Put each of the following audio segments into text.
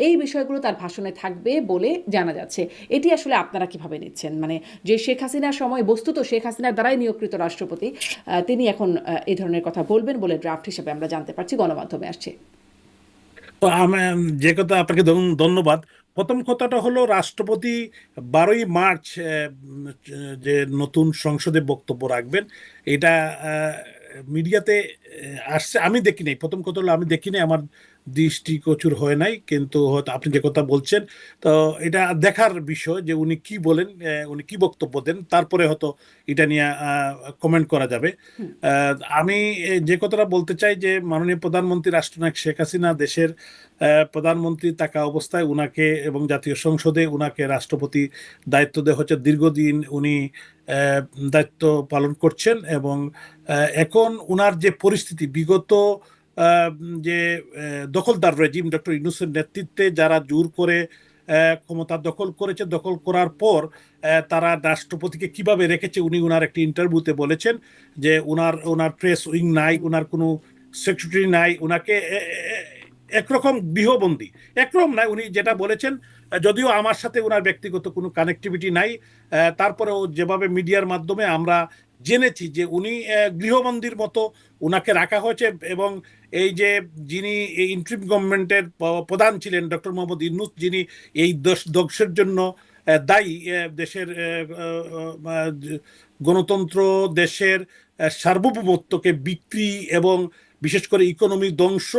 এই বিষয়গুলো তার ভাষণে থাকবে বলে জানা যাচ্ছে। এটি আসলে আপনারা কিভাবে নিচ্ছেন? মানে যে শেখ হাসিনার সময় বস্তুত শেখ হাসিনার দ্বারাই নিয়োগকৃত রাষ্ট্রপতি, তিনি এখন এই ধরনের কথা বলবেন বলে ড্রাফট হিসেবে আমরা জানতে পারছি, গণমাধ্যমে আসছে। তো আমি যে কথা আপনাকে ধন্যবাদ। প্রথম কথাটা হলো রাষ্ট্রপতি 12ই মার্চ যে নতুন সংসদে বক্তব্য রাখবেন, এটা মিডিয়াতে আসছে, আমি দেখি নাই। প্রথম কথা হলো আমি দেখি নাই, আমার দৃষ্টিগোচর হয় নাই, কিন্তু হয়তো আপনি যে কথা বলছেন, তো এটা দেখার বিষয় যে উনি কি বলেন, উনি কি বক্তব্য দেন, তারপরে হয়তো এটা নিয়ে কমেন্ট করা যাবে। হুম। আমি যে কথাটা বলতে চাই যে মাননীয় প্রধানমন্ত্রী রাষ্ট্রনায়ক শেখ হাসিনা দেশের প্রধানমন্ত্রী থাকা অবস্থায় উনাকে এবং জাতীয় সংসদে উনাকে রাষ্ট্রপতি দায়িত্ব দেওয়া হচ্ছে। দীর্ঘদিন উনি আহ, দায়িত্ব পালন করছেন এবং এখন উনার যে পরিস্থিতি, বিগত আহ, যে দখলদার রেজিম ডক্টর ইউনূসের নেতৃত্বে যারা জোর করে ক্ষমতা দখল করেছে, দখল করার পর তারা রাষ্ট্রপতিকে কিভাবে রেখেছে, উনি উনার একটি ইন্টারভিউতে বলেছেন যে উনার উনার প্রেস উইং নাই, উনার কোনো সেক্রেটারি নাই, উনাকে একরকম গৃহবন্দী। একরকম নাই, উনি যেটা বলেছেন, যদিও আমার সাথে উনার ব্যক্তিগত কোনো কানেক্টিভিটি নাই, তারপরেও যেভাবে মিডিয়ার মাধ্যমে আমরা জেনেছি যে উনি গৃহবন্দীর মতো উনাকে রাখা হয়েছে। এবং এই যে যিনি এই ইন্টারিম গভর্নমেন্টের প্রধান ছিলেন ডক্টর মোহাম্মদ ইউনূস, যিনি এই ধ্বংসের জন্য দায়ী, দেশের গণতন্ত্র, দেশের সার্বভৌমত্বকে বিক্রি এবং বিশেষ করে ইকোনমি ধ্বংস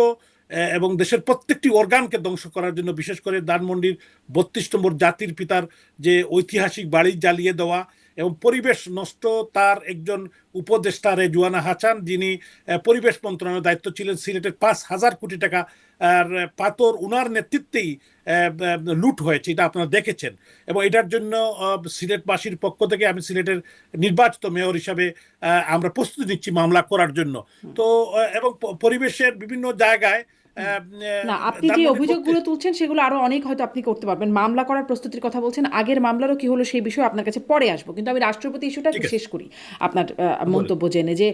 এবং দেশের প্রত্যেকটি অর্গানকে ধ্বংস করার জন্য, বিশেষ করে ধানমন্ডির 32 নম্বর জাতির পিতার যে ঐতিহাসিক বাড়ি জ্বালিয়ে দেওয়া এবং পরিবেশ নষ্ট, তার একজন উপদেষ্টা রেজওয়ানা হাসান, যিনি পরিবেশ মন্ত্রণালয়ের দায়িত্ব ছিলেন, সিলেটের 5,000 কোটি টাকা আর পাথর উনার নেতৃত্বেই লুট হয়েছে, এটা আপনারা দেখেছেন। এবং এটার জন্য সিলেটবাসীর পক্ষ থেকে আমি সিলেটের নির্বাচিত মেয়র হিসাবে আমরা প্রস্তুতি নিচ্ছি মামলা করার জন্য। তো এবং পরিবেশের বিভিন্ন জায়গায় না, আপনি যে ধানমন্ডি অভিযোগগুলো তুলছেন সেগুলো আরো অনেক হয়তো আপনি করতে পারবেন। মামলা করার প্রস্তুতির কথা বলছেন, আগের মামলারও কি হলো সেই বিষয়ে আপনার কাছে পরে আসবো, কিন্তু আমি রাষ্ট্রপতি ইস্যুটা ঠিক একটু আছে, শেষ করি আপনার বলেন। মন্তব্য জেনে যে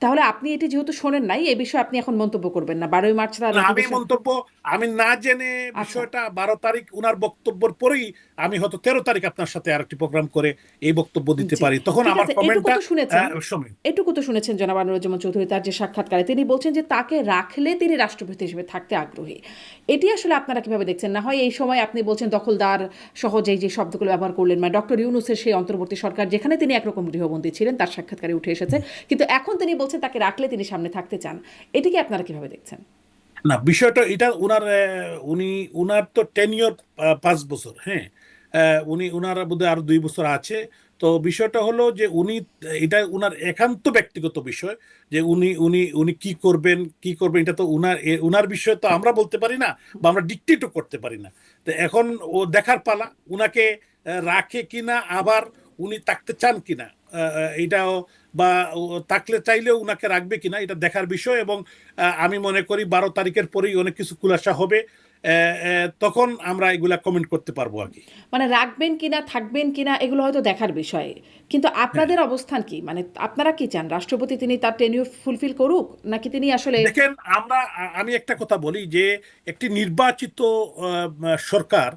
তাহলে আপনি এটি যেহেতু শোনেন নাই, এই বিষয়ে আপনি এখন মন্তব্য করবেন না 12ই মার্চ তার না, আমি অধিবেশন। মন্তব্য, আমি না জেনে আচ্ছা, বিষয়টা 12 তারিখ উনার বক্তব্যের পরেই আমি হয়তো 13 তারিখ আপনার সাথে আরেকটি প্রোগ্রাম করে এই বক্তব্য দিতে জি, পারি, তখন ঠিক আমার আছে। এটুকু কমেন্টটা তো শুনেছেন, সময়। এটুকু তো শুনেছেন জনাব আনোয়ারুজ্জামান চৌধুরী তার যে সাক্ষাৎকারে তিনি বলছেন যে তাকে রাখলে তিনি রাষ্ট্রপতি হিসেবে থাকতে আগ্রহী। এটি আসলে আপনারা কিভাবে দেখছেন? না হয় এই সময় আপনি বলছেন দখলদার সহজেই যে শব্দগুলো ব্যবহার করলেন, মানে ডক্টর ইউনূসের সেই অন্তর্বর্তী সরকার যেখানে তিনি একরকম গৃহবন্দী ছিলেন, তার সাক্ষাৎকারে উঠে এসেছে, কিন্তু এখন তিনি বলছেন তাকে রাখলে তিনি সামনে থাকতে চান। এটিকে আপনারা কিভাবে দেখছেন? না, বিষয়টা এটা উনার উনি, উনার তো টেনিয়র 5 বছর, হ্যাঁ। উনি, উনার বোধহয় আরো 2 বছর আছে। তো বিষয়টা হলো যে উনি, এটা উনার একান্ত ব্যক্তিগত বিষয় যে উনি উনি উনি কি করবেন, কি করবেন, এটা তো উনার উনার বিষয়, তো আমরা বলতে পারি না বা আমরা ডিকটেটও করতে পারি না। তো এখন ও দেখার পালা, উনাকে রাখে কিনা, আবার উনি থাকতে চান কিনা, এটাও, বা থাকলে চাইলেও উনাকে রাখবে কিনা, এটা দেখার বিষয়। এবং আমি মনে করি 12 তারিখের পরেই অনেক কিছু খুলাসা হবে, তখন আমরা এগুলা কমেন্ট করতে পারবো আর কি। মানে রাখবেন কিনা থাকবেন কিনা এগুলো হয়তো দেখার বিষয়, কিন্তু হ্যাঁ, আপনাদের অবস্থান কি? মানে আপনারা কি চান রাষ্ট্রপতি তিনি তার টেনিউর ফুলফিল করুক, নাকি তিনি আসলে? দেখেন, আমি একটা কথা বলি যে একটি নির্বাচিত সরকার,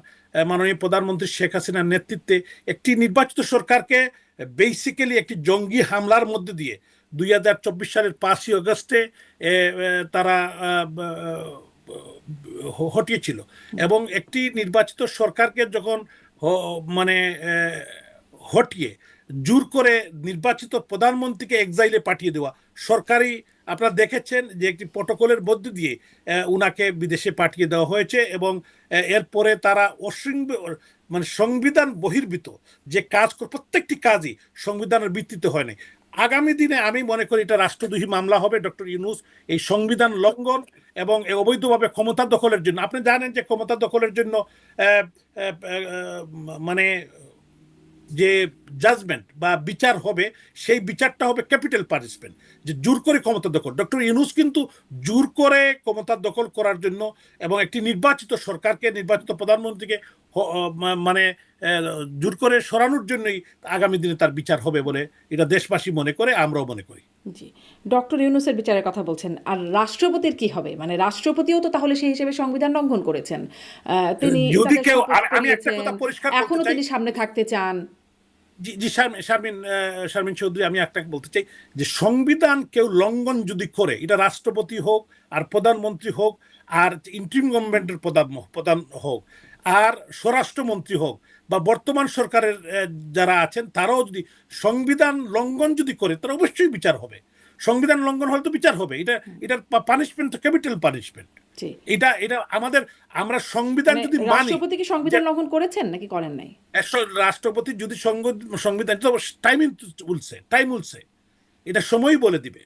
মাননীয় প্রধানমন্ত্রী শেখ হাসিনার নেতৃত্বে একটি নির্বাচিত সরকারকে বেসিক্যালি একটি জঙ্গি হামলার মধ্যে দিয়ে 2024 সালের 5ই আগস্টে তারা হটিয়েছিল। এবং একটি নির্বাচিত সরকারকে যখন মানে হটিয়ে জোর করে নির্বাচিত প্রধানমন্ত্রীকে এক্সাইলে পাঠিয়ে দেওয়া, সরকারি, আপনারা দেখেছেন যে একটি প্রটোকলের মধ্য দিয়ে উনাকে বিদেশে পাঠিয়ে দেওয়া হয়েছে। এবং এরপরে তারা মানে সংবিধান বহির্ভূত যে কাজ প্রত্যেকটি কাজই সংবিধানের ভিত্তিতে হয় নাই। আগামী দিনে আমি মনে করি এটা রাষ্ট্রদ্রোহী মামলা হবে। ডক্টর ইউনূস এই সংবিধান লঙ্ঘন এবং অবৈধভাবে ক্ষমতা দখলের জন্য, আপনি জানেন যে ক্ষমতা দখলের জন্য আহ, আহ, আহ, মানে যে জাজমেন্ট বা বিচার হবে, সেই বিচারটা হবে ক্যাপিটাল পানিশমেন্ট, যে জোর করে ক্ষমতা দখল। ডক্টর ইউনূস কিন্তু জোর করে ক্ষমতা দখল করার জন্য এবং একটি নির্বাচিত সরকারকে, নির্বাচিত প্রধানমন্ত্রীকে মানে জোর করে সরানোর জন্যই আগামী দিনে তার বিচার হবে বলে এটা দেশবাসী মনে করে, আমরাও মনে করি। জি, ডক্টর ইউনূসের বিচারের কথা বলছেন, আর রাষ্ট্রপতির কি হবে? মানে রাষ্ট্রপতিও তো তাহলে সেই হিসেবে সংবিধান লঙ্ঘন করেছেন। তিনি যদি তাকে কেউ, শপথ আমি একটা করিয়েছেন, কথা পরিষ্কার বলতে এখনো চাই, তিনি সামনে থাকতে চান। জি জি শারমিন চৌধুরী, আমি একটা বলতে চাই যে সংবিধান কেউ লঙ্ঘন যদি করে, এটা রাষ্ট্রপতি হোক আর প্রধানমন্ত্রী হোক আর ইন্টারিম গভর্নমেন্টের প্রধান হোক আর স্বরাষ্ট্রমন্ত্রী হোক বা বর্তমান সরকারের যারা আছেন তারাও যদি সংবিধান লঙ্ঘন যদি করে, তার অবশ্যই বিচার হবে। সংবিধান লঙ্ঘন হলে তো বিচার হবে। এটার পানিশমেন্ট তো ক্যাপিটাল পানিশমেন্ট। জি, এটা আমাদের, আমরা সংবিধান মানে যদি মানি, রাষ্ট্রপতি কি সংবিধান লঙ্ঘন করেছেন নাকি করেন নাই? রাষ্ট্রপতি যদি সংবিধান, টাইম উলছে, এটা সময়ই বলে দিবে,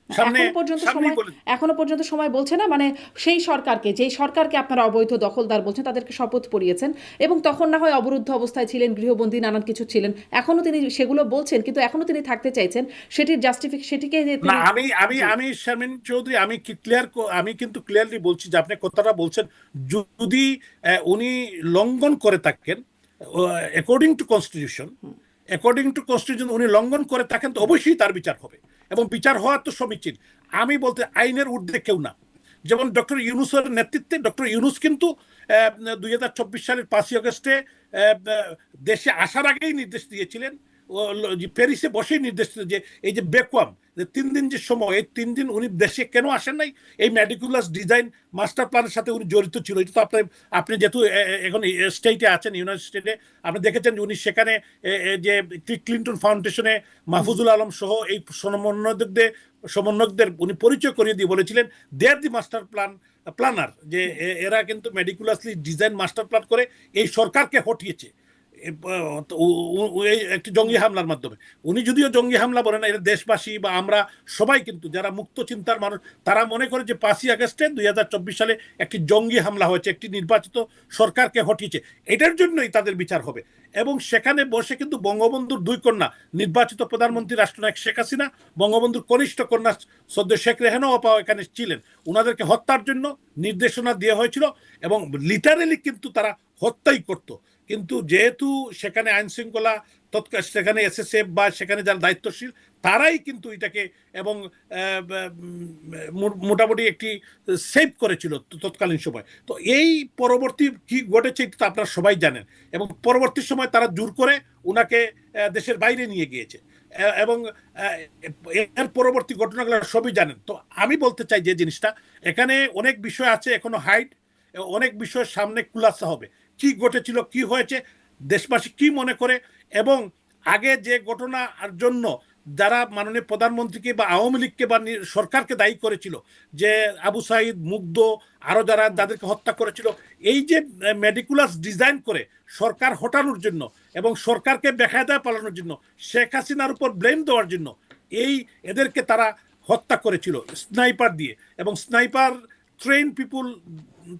সামনে এখনো পর্যন্ত সামনেই সময়, বলে দিবে। এখনো পর্যন্ত সময় বলছে না, মানে সেই সরকারকে, যেই সরকারকে আপনারা অবৈধ দখলদার বলছেন, তাদেরকে শপথ পড়িয়েছেন এবং তখন না হয় অবরুদ্ধ অবস্থায় ছিলেন, গৃহবন্দী নানান কিছু ছিলেন, এখনো তিনি সেগুলো বলছেন, কিন্তু এখনো তিনি থাকতে চাইছেন, সেটির সেটিকে যে না, তিনি। আমি আমি জি, আমি শারমিন চৌধুরী, আমি কিন্তু ক্লিয়ারলি বলছি যে আপনি কথাটা বলছেন, যদি উনি লঙ্ঘন করে থাকেন অ্যাকর্ডিং টু কনস্টিটিউশন উনি লঙ্ঘন করে থাকেন, তো অবশ্যই তার বিচার হবে এবং বিচার হওয়া তো সমীচীন। আমি বলতে আইনের ঊর্ধ্বে কেউ না। যেমন ডক্টর ইউনূসের নেতৃত্বে, ডক্টর ইউনূস কিন্তু 2024 সালের 5ই আগস্টে দেশে আসার আগেই নির্দেশ দিয়েছিলেন, প্যারিসে বসেই নির্দেশ দিল যে এই যে বেকওয়াম, যে 3 দিন যে সময়, এই 3 দিন উনি দেশে কেন আসেন নাই, এই মেডিকুলাস ডিজাইন মাস্টার প্ল্যানের সাথে উনি জড়িত ছিল। এটা তো আপনি যেহেতু এখন স্টেটে আছেন, ইউনাইটেড স্টেটে, আপনি দেখেছেন যে উনি সেখানে যে ক্লিন্টন ফাউন্ডেশনে মাহফুজুল আলম সহ এই সমন্বয়কদের উনি পরিচয় করিয়ে দিয়ে বলেছিলেন দে আর দি মাস্টার প্ল্যানার, যে এরা কিন্তু মেডিকুলাসলি ডিজাইন মাস্টার প্ল্যান করে এই সরকারকে হটিয়েছে একটি জঙ্গি হামলার মাধ্যমে। উনি যদিও জঙ্গি হামলা বলেন, এটা দেশবাসী বা আমরা সবাই কিন্তু যারা মুক্ত চিন্তার মানুষ, তারা মনে করে যে 5ই আগস্টে 2024 সালে একটি জঙ্গি হামলা হয়েছে, একটি নির্বাচিত সরকারকে হটিয়েছে, এটার জন্যই তাদের বিচার হবে। এবং সেখানে বসে কিন্তু বঙ্গবন্ধুর 2 কন্যা, নির্বাচিত প্রধানমন্ত্রী রাষ্ট্রনায়ক শেখ হাসিনা, বঙ্গবন্ধুর কনিষ্ঠ কন্যা সদ্য শেখ রেহানা আপাও এখানে ছিলেন। ওনাদেরকে হত্যার জন্য নির্দেশনা দেওয়া হয়েছিল এবং লিটারেলি কিন্তু তারা হত্যাই করত। কিন্তু যেহেতু সেখানে আইন শৃঙ্খলা তৎকাল, সেখানে এসএসএফ বা সেখানে যারা দায়িত্বশীল, তারাই কিন্তু এটাকে এবং মোটামুটি একটি সেভ করেছিল তৎকালীন সময়। তো এই পরবর্তী কি ঘটেছে এটা তো আপনারা সবাই জানেন, এবং পরবর্তী সময় তারা জোর করে উনাকে দেশের বাইরে নিয়ে গিয়েছে এবং এর পরবর্তী ঘটনাগুলো সবই জানেন। তো আমি বলতে চাই যে জিনিসটা, এখানে অনেক বিষয় আছে এখনো হাইড, অনেক বিষয় সামনে খুলাসা হবে, কি ঘটেছিল, কি হয়েছে, দেশবাসী কি মনে করে, এবং আগে যে ঘটনার জন্য যারা মাননীয় প্রধানমন্ত্রীকে বা আওয়ামী লীগকে বা সরকারকে দায়ী করেছিল, যে আবু সাইদ, মুগ্ধ, আরো যারা যাদেরকে হত্যা করেছিল, এই যে মেডিকুলাস ডিজাইন করে সরকার হটানোর জন্য এবং সরকারকে বেকায়দায় পালানোর জন্য, শেখ হাসিনার উপর ব্লেম দেওয়ার জন্য এদেরকে তারা হত্যা করেছিল স্নাইপার দিয়ে, এবং স্নাইপার ট্রেন পিপুল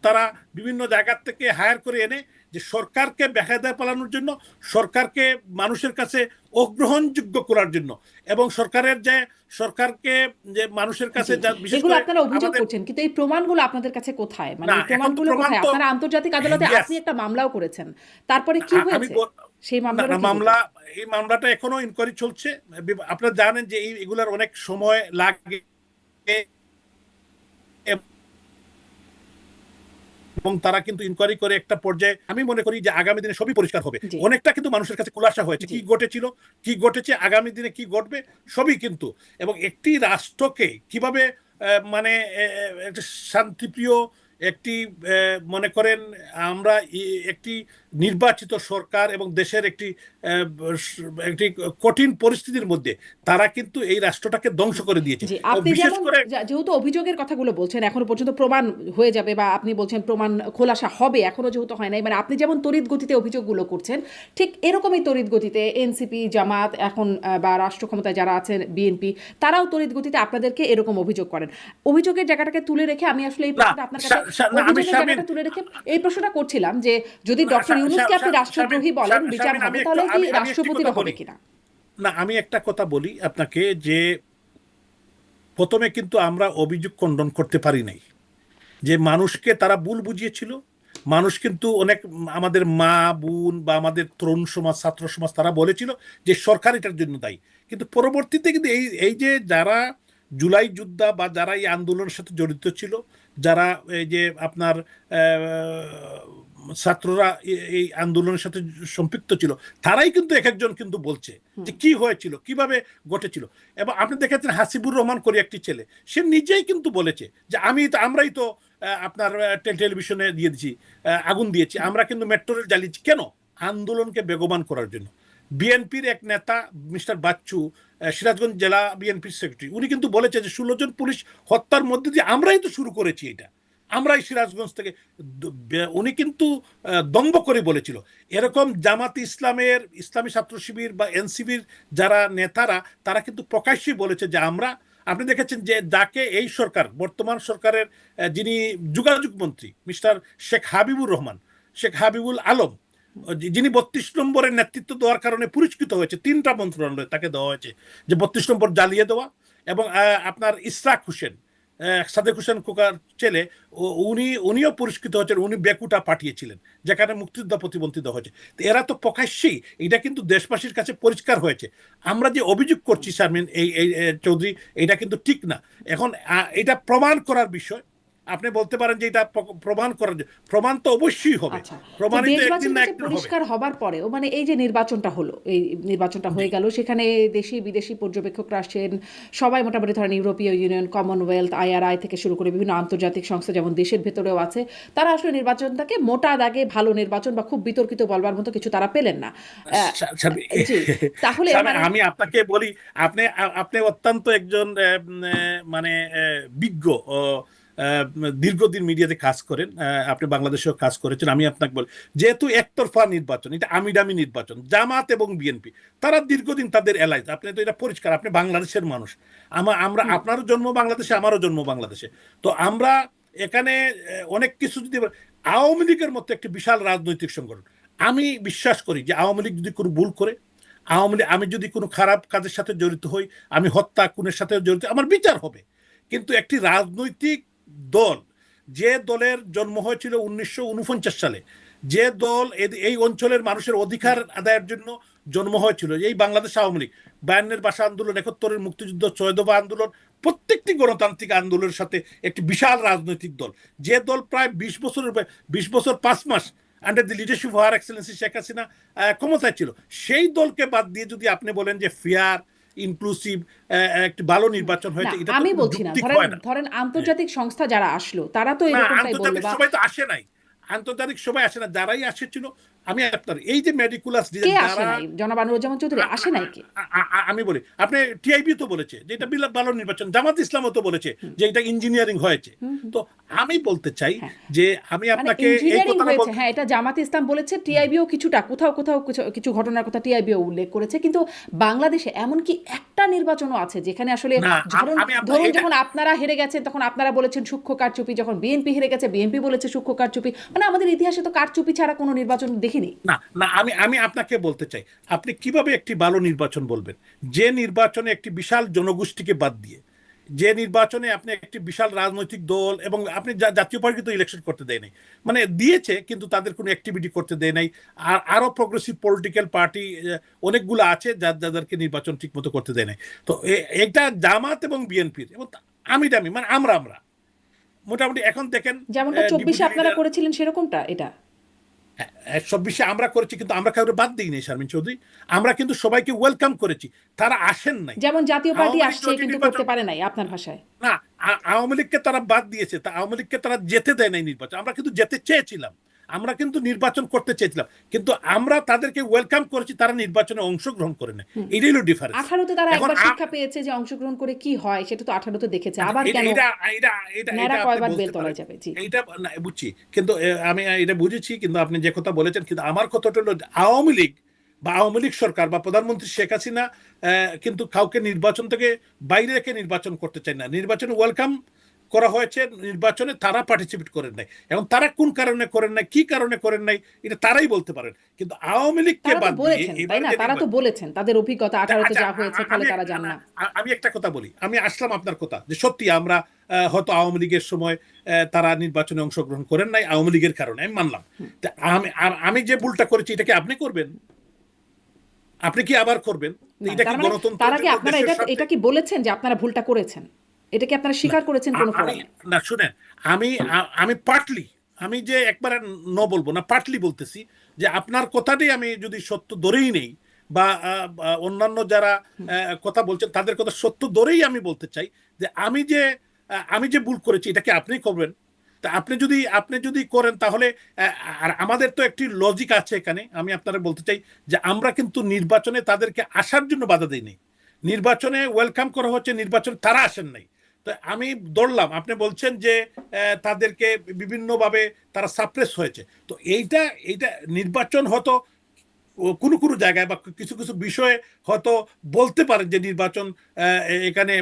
তারা বিভিন্ন জায়গা থেকে হায়ার করে এনে যে সরকারকে বেকায়দায় পালানোর জন্য, সরকারকে মানুষের কাছে অগ্রহণযোগ্য করার জন্য, এবং সরকারকে যে মানুষের কাছে বিশেষ এগুলো করে আপনারা অভিযোগ আমাদের, করছেন, কিন্তু এই প্রমাণগুলো আপনাদের কাছে কোথায়? মানে না এই এখন তো প্রমাণগুলো প্রমাণ কোথায়? তো, আপনারা আন্তর্জাতিক আদালতে ইয়েস, আপনি একটা মামলাও করেছেন, তারপরে কি আমি হয়েছে? সেই না মামলাটা না, কি হয়েছে? এই মামলাটা এখনো ইনকোয়ারি চলছে। আপনারা জানেন যে এগুলার অনেক সময় লাগে এবং তারা কিন্তু ইনকোয়ারি করে একটা পর্যায়ে, আমি মনে করি যে আগামী দিনে সবই পরিষ্কার হবে। জি, অনেকটা কিন্তু মানুষের কাছে খুলাসা হয়েছে জি, কি ঘটেছিল, কি ঘটেছে, আগামী দিনে কি ঘটবে, সবই কিন্তু। এবং একটি রাষ্ট্রকে কিভাবে মানে একটা শান্তিপ্রিয় একটি মনে করেন আমরা একটি নির্বাচিত সরকার এবং দেশের একটি কঠিন পরিস্থিতির মধ্যে তারা কিন্তু এই রাষ্ট্রটাকে ধ্বংস করে দিয়েছে। জি, আপনি বিশেষ যেমন করে যেহেতু অভিযোগের কথাগুলো বলছেন, এখনো পর্যন্ত প্রমাণ হয়ে যাবে বা আপনি বলছেন প্রমাণ খোলাসা হবে, এখনো যেহেতু হয় নাই, মানে আপনি যেমন তড়িৎ গতিতে অভিযোগগুলো করছেন, ঠিক এরকমই তড়িৎ গতিতে এনসিপি, জামাত এখন বা রাষ্ট্র ক্ষমতায় যারা আছেন বিএনপি, তারাও তড়িৎ গতিতে আপনাদেরকে এরকম অভিযোগ করেন। অভিযোগের জায়গাটাকে তুলে রেখে আমি আসলে এই না, প্রশ্নটা আপনার কাছে, আমি অভিযোগের জায়গাটা তুলে রেখে এই প্রশ্নটা করছিলাম যে যদি ডক্টর ইউনূসকে আপনি রাষ্ট্রদ্রোহী বলেন, বিচার হবে, তাহলে কি রাষ্ট্রপতিরও হবে কিনা? না, আমি একটা কথা বলি আপনাকে, যে প্রথমে কিন্তু আমরা অভিযোগ খণ্ডন করতে পারি নাই, যে মানুষকে তারা ভুল বুঝিয়েছিল, মানুষ কিন্তু অনেক আমাদের মা বোন বা আমাদের তরুণ সমাজ ছাত্র সমাজ তারা বলেছিল যে সরকার এটার জন্য দায়ী। কিন্তু পরবর্তীতে কিন্তু এই এই যে যারা জুলাই যোদ্ধা বা যারা এই আন্দোলনের সাথে জড়িত ছিল, যারা এই যে আপনার ছাত্ররা এই আন্দোলনের সাথে সম্পৃক্ত ছিল, তারাই কিন্তু এক একজন কিন্তু বলছে যে কি হয়েছিল, কিভাবে ঘটেছিল। এবং আপনি দেখেছেন হাসিবুর রহমান করে একটি ছেলে, সে নিজেই কিন্তু বলেছে যে আমরাই তো আপনার টেলিভিশনে দিয়ে দিচ্ছি, আগুন দিয়েছি, আমরা কিন্তু মেট্রো রেল জ্বালিয়েছি। কেন? আন্দোলনকে বেগবান করার জন্য। বিএনপির এক নেতা মিস্টার বাচ্চু, সিরাজগঞ্জ জেলা বিএনপির সেক্রেটারি, উনি কিন্তু বলেছে যে 16 জন পুলিশ হত্যার মধ্যে দিয়ে আমরাই তো শুরু করেছি এটা, আমরাই সিরাজগঞ্জ থেকে। উনি কিন্তু দম্ভ করে বলেছিল। এরকম জামাতে ইসলামের, ইসলামী ছাত্র শিবির বা এনসিবির যারা নেতারা, তারা কিন্তু প্রকাশ্যেই বলেছে যে আমরা, আপনি দেখেছেন যে যাকে এই সরকার, বর্তমান সরকারের যিনি যোগাযোগ মন্ত্রী মিস্টার শেখ হাবিবুর রহমান, শেখ হাবিবুল আলম, যিনি 32 নম্বরের নেতৃত্ব দেওয়ার কারণে পুরস্কৃত হয়েছে, 3টা মন্ত্রণালয় তাকে দেওয়া হয়েছে, যে 32 নম্বর জ্বালিয়ে দেওয়া, এবং আপনার ইসরাক হোসেন, সাদেক হোসেন খোকার ছেলে, উনিও পুরস্কৃত হয়েছেন, উনি বেকুটা পাঠিয়েছিলেন যেখানে মুক্তিযোদ্ধা প্রতিবন্ধী দেওয়া হয়েছে। তো এরা তো প্রকাশ্যেই, এটা কিন্তু দেশবাসীর কাছে পরিষ্কার হয়েছে। আমরা যে অভিযোগ করছি শারমিন এই চৌধুরী, এটা কিন্তু ঠিক না। এখন এটা প্রমাণ করার বিষয়। আপনি বলতে পারেন যে এটা প্রমাণ করার, প্রমাণ তো অবশ্যই হবে, আচ্ছা, তো প্রমাণিত একদিন দেশবাসীর না কাছে একদিন হবে। পরিষ্কার হবার পরেও মানে এই যে নির্বাচনটা হলো, এই নির্বাচনটা হয়ে গেল, সেখানে দেশি বিদেশি পর্যবেক্ষকরা আসছেন, সবাই মোটামুটি ধরেন ইউরোপীয় ইউনিয়ন, কমনওয়েলথ, আইআরআই থেকে শুরু করে বিভিন্ন আন্তর্জাতিক সংস্থা যেমন দেশের ভেতরেও আছে, তারা আসলে নির্বাচনটাকে মোটা দাগে ভালো নির্বাচন বা খুব বিতর্কিত বলবার মতো কিছু তারা পেলেন না। জি, তাহলে মানে আমি আপনাকে বলি, আপনি আপনি অত্যন্ত একজন মানে বিজ্ঞ, দীর্ঘদিন মিডিয়াতে কাজ করেন, আপনি বাংলাদেশেও কাজ করেছেন। আমি আপনাকে বলি, যেহেতু একতরফা নির্বাচন, এটা আমিডামি নির্বাচন, জামাত এবং বিএনপি তারা দীর্ঘদিন তাদের এলাইজ, আপনি তো এটা পরিষ্কার, আপনি বাংলাদেশের মানুষ, আমরা, আপনারও জন্ম বাংলাদেশে, আমারও জন্ম বাংলাদেশে। তো আমরা এখানে অনেক কিছু যদি, আওয়ামী লীগের মতো একটি বিশাল রাজনৈতিক সংগঠন, আমি বিশ্বাস করি যে আওয়ামী লীগ যদি কোনো ভুল করে, আমি যদি কোনো খারাপ কাজের সাথে জড়িত হই, আমি হত্যা খুনের সাথে জড়িত, আমার বিচার হবে। কিন্তু একটি রাজনৈতিক দল, যে দলের জন্ম হয়েছিল 1949 সালে, যে দল এই অঞ্চলের মানুষের অধিকার আদায়ের জন্য জন্ম হয়েছিল, এই বাংলাদেশ আওয়ামী লীগ, 52-এর ভাষা আন্দোলন, 71-এর মুক্তিযুদ্ধ, 6 দফা আন্দোলন, প্রত্যেকটি গণতান্ত্রিক আন্দোলনের সাথে একটি বিশাল রাজনৈতিক দল, যে দল প্রায় 20 বছর 5 মাস under the leadership of her excellency Sheikh Hasina ক্ষমতায় ছিল, সেই দলকে বাদ দিয়ে যদি আপনি বলেন যে ফেয়ার, ইনক্লুসিভ একটি ভালো নির্বাচন হয়েছে, এটা আমি তো বলছি না, যুক্তি হয় না। ধরেন আন্তর্জাতিক সংস্থা যারা আসলো তারা তো না, এরকমটাই বললো, আন্তর্জাতিক বা সবাই তো আসে নাই, আন্তর্জাতিক সবাই আসে না, যারাই আসেছিল, আমি আপনার এই যে মেডিকুলাস কে আসে যারা, নাই? জনাব আনোয়ারুজ্জামান চৌধুরী আসে নাই কে? আমি বলি, আপনি টিআইবি তো বলেছে যে এটা ভালো নির্বাচন, জামাত ইসলামও তো বলেছে যে এটা ইঞ্জিনিয়ারিং হয়েছে। তো আমি বলতে চাই হ্যাঁ, যে আমি মানে আপনাকে এই ইঞ্জিনিয়ারিং কথাটা হয়েছে, বলতে, হ্যাঁ, এটা জামাত ইসলাম বলেছে, টিআইবিও কিছুটা কোথাও কোথাও কিছু ঘটনার কথা টিআইবিও উল্লেখ করেছে, কিন্তু বাংলাদেশে এমনকি একটা নির্বাচনও আছে যেখানে আসলে না, ধরুন আমি ধরুন এটা, যখন আপনারা হেরে গেছেন তখন আপনারা বলেছেন সূক্ষ্ম কারচুপি, যখন বিএনপি হেরে গেছে বিএনপি বলেছে সূক্ষ্ম কারচুপি, মানে আমাদের ইতিহাসে তো কারচুপি ছাড়া কোনো নির্বাচন দেখিনি। না না, আমি আপনাকে বলতে চাই, আপনি কিভাবে একটি ভালো নির্বাচন বলবেন, যে নির্বাচনে একটি বিশাল জনগোষ্ঠীকে বাদ দিয়ে, যে নির্বাচনে আপনি একটি বিশাল রাজনৈতিক দল, এবং আপনি জাতীয় পার্টি তো ইলেকশন করতে দেয় নাই, মানে দিয়েছে কিন্তু তাদের কোনো অ্যাক্টিভিটি করতে দেয় নাই, আর আরো প্রগ্রেসিভ পলিটিক্যাল পার্টি অনেকগুলো আছে যাদেরকে নির্বাচন ঠিক মতো করতে দেয় নাই। তো এটা জামাত এবং বিএনপির এবং আমি দামি, মানে আমরা মোটামুটি এখন দেখেন যেমনটা 24-এ আপনারা করেছিলেন সেরকমটা এটা 26-এ আমরা করেছি, কিন্তু আমরা কাউকে বাদ দিইনি শারমিন চৌধুরী, আমরা কিন্তু সবাইকে ওয়েলকাম করেছি, তারা আসেন নাই। যেমন জাতীয় পার্টি আওয়ামী লীগ আসছে যদি কিন্তু নির্বাচন, করতে পারে নাই আপনার ভাষায়। না, আওয়ামী লীগকে তারা বাদ দিয়েছে, আওয়ামী লীগকে তারা যেতে দেয় নাই নির্বাচন, আমরা কিন্তু যেতে চেয়েছিলাম, আমরা কিন্তু নির্বাচন করতে চেয়েছিলাম, কিন্তু আমরা তাদেরকে ওয়েলকাম করেছি, তারা নির্বাচনে অংশগ্রহণ করে না, এটাই হলো ডিফারেন্স। 18-তে তারা একবার শিক্ষা পেয়েছে যে অংশগ্রহণ করে কি হয়, সেটা তো 18-তে দেখেছে, আবার কেন নেড়া কয়বার বেল তলায় যাবে? জি, এইটা না বুঝছি, কিন্তু আমি এটা বুঝেছি, কিন্তু আপনি যে কথা বলেছেন, কিন্তু আমার কথাটা হলো আওয়ামী লীগ বা আওয়ামী লীগ সরকার বা প্রধানমন্ত্রী শেখ হাসিনা কিন্তু কাউকে নির্বাচন থেকে বাইরে রেখে নির্বাচন করতে চায় না, নির্বাচনে ওয়েলকাম করা হয়েছে নির্বাচনে, তারা পার্টিসিপেট করেন নাই। এখন তারা কোন কারণে করেন নাই, কি কারণে করেন নাই, এটা তারাই বলতে পারেন। কিন্তু আওয়ামী লীগকে তারা তো বাদ দিয়ে বলেছেন, তাই এবারে না? যে তারা তো বলেছেন তাদের অভিজ্ঞতা 18-তে আচ্ছা, যা হয়েছে, ফলে তারা জান না। আমি একটা কথা বলি, আমি আসলাম আপনার কথা যে সত্যি আমরা হয়তো আওয়ামী লীগের সময় তারা নির্বাচনে অংশগ্রহণ করেন নাই আওয়ামী লীগের কারণে, আমি মানলাম। তা আমি যে ভুলটা করেছি এটা কি আপনি করবেন? আপনি কি আবার করবেন? না, এটা কি তার মানে গণতন্ত্রের তার আগে জন্য, আপনারা দেশের এটা স্বার্থে? এটা কি বলেছেন যে আপনারা ভুলটা করেছেন? এটা কি আপনারা না, স্বীকার করেছেন কোনো আমি ফোরামে? না শুনেন, আমি আমি পার্টলি, আমি যে একবারে বলবো না, পার্টলি বলতেছি যে আপনার কথাটাই আমি যদি সত্য ধরেই নেই, বা অন্যান্য যারা কথা বলছেন তাদের কথা সত্য ধরেই আমি বলতে চাই যে আমি যে ভুল করেছি এটা কি আপনি করবেন? তা আপনি যদি করেন তাহলে আর আমাদের তো একটি লজিক আছে এখানে, আমি আপনারা বলতে চাই যে আমরা কিন্তু নির্বাচনে তাদেরকে আসার জন্য বাধা দিইনি, নির্বাচনে ওয়েলকাম করা হচ্ছে, নির্বাচনে তারা আসেন নাই। তো আমি ধরলাম আপনি বলছেন যে তাদেরকে বিভিন্নভাবে তারা সাপ্রেস হয়েছে। তো এইটা এইটা নির্বাচন হয়তো কোনো কোনো জায়গায় বা কিছু কিছু বিষয়ে হয়তো বলতে পারেন যে নির্বাচন এখানে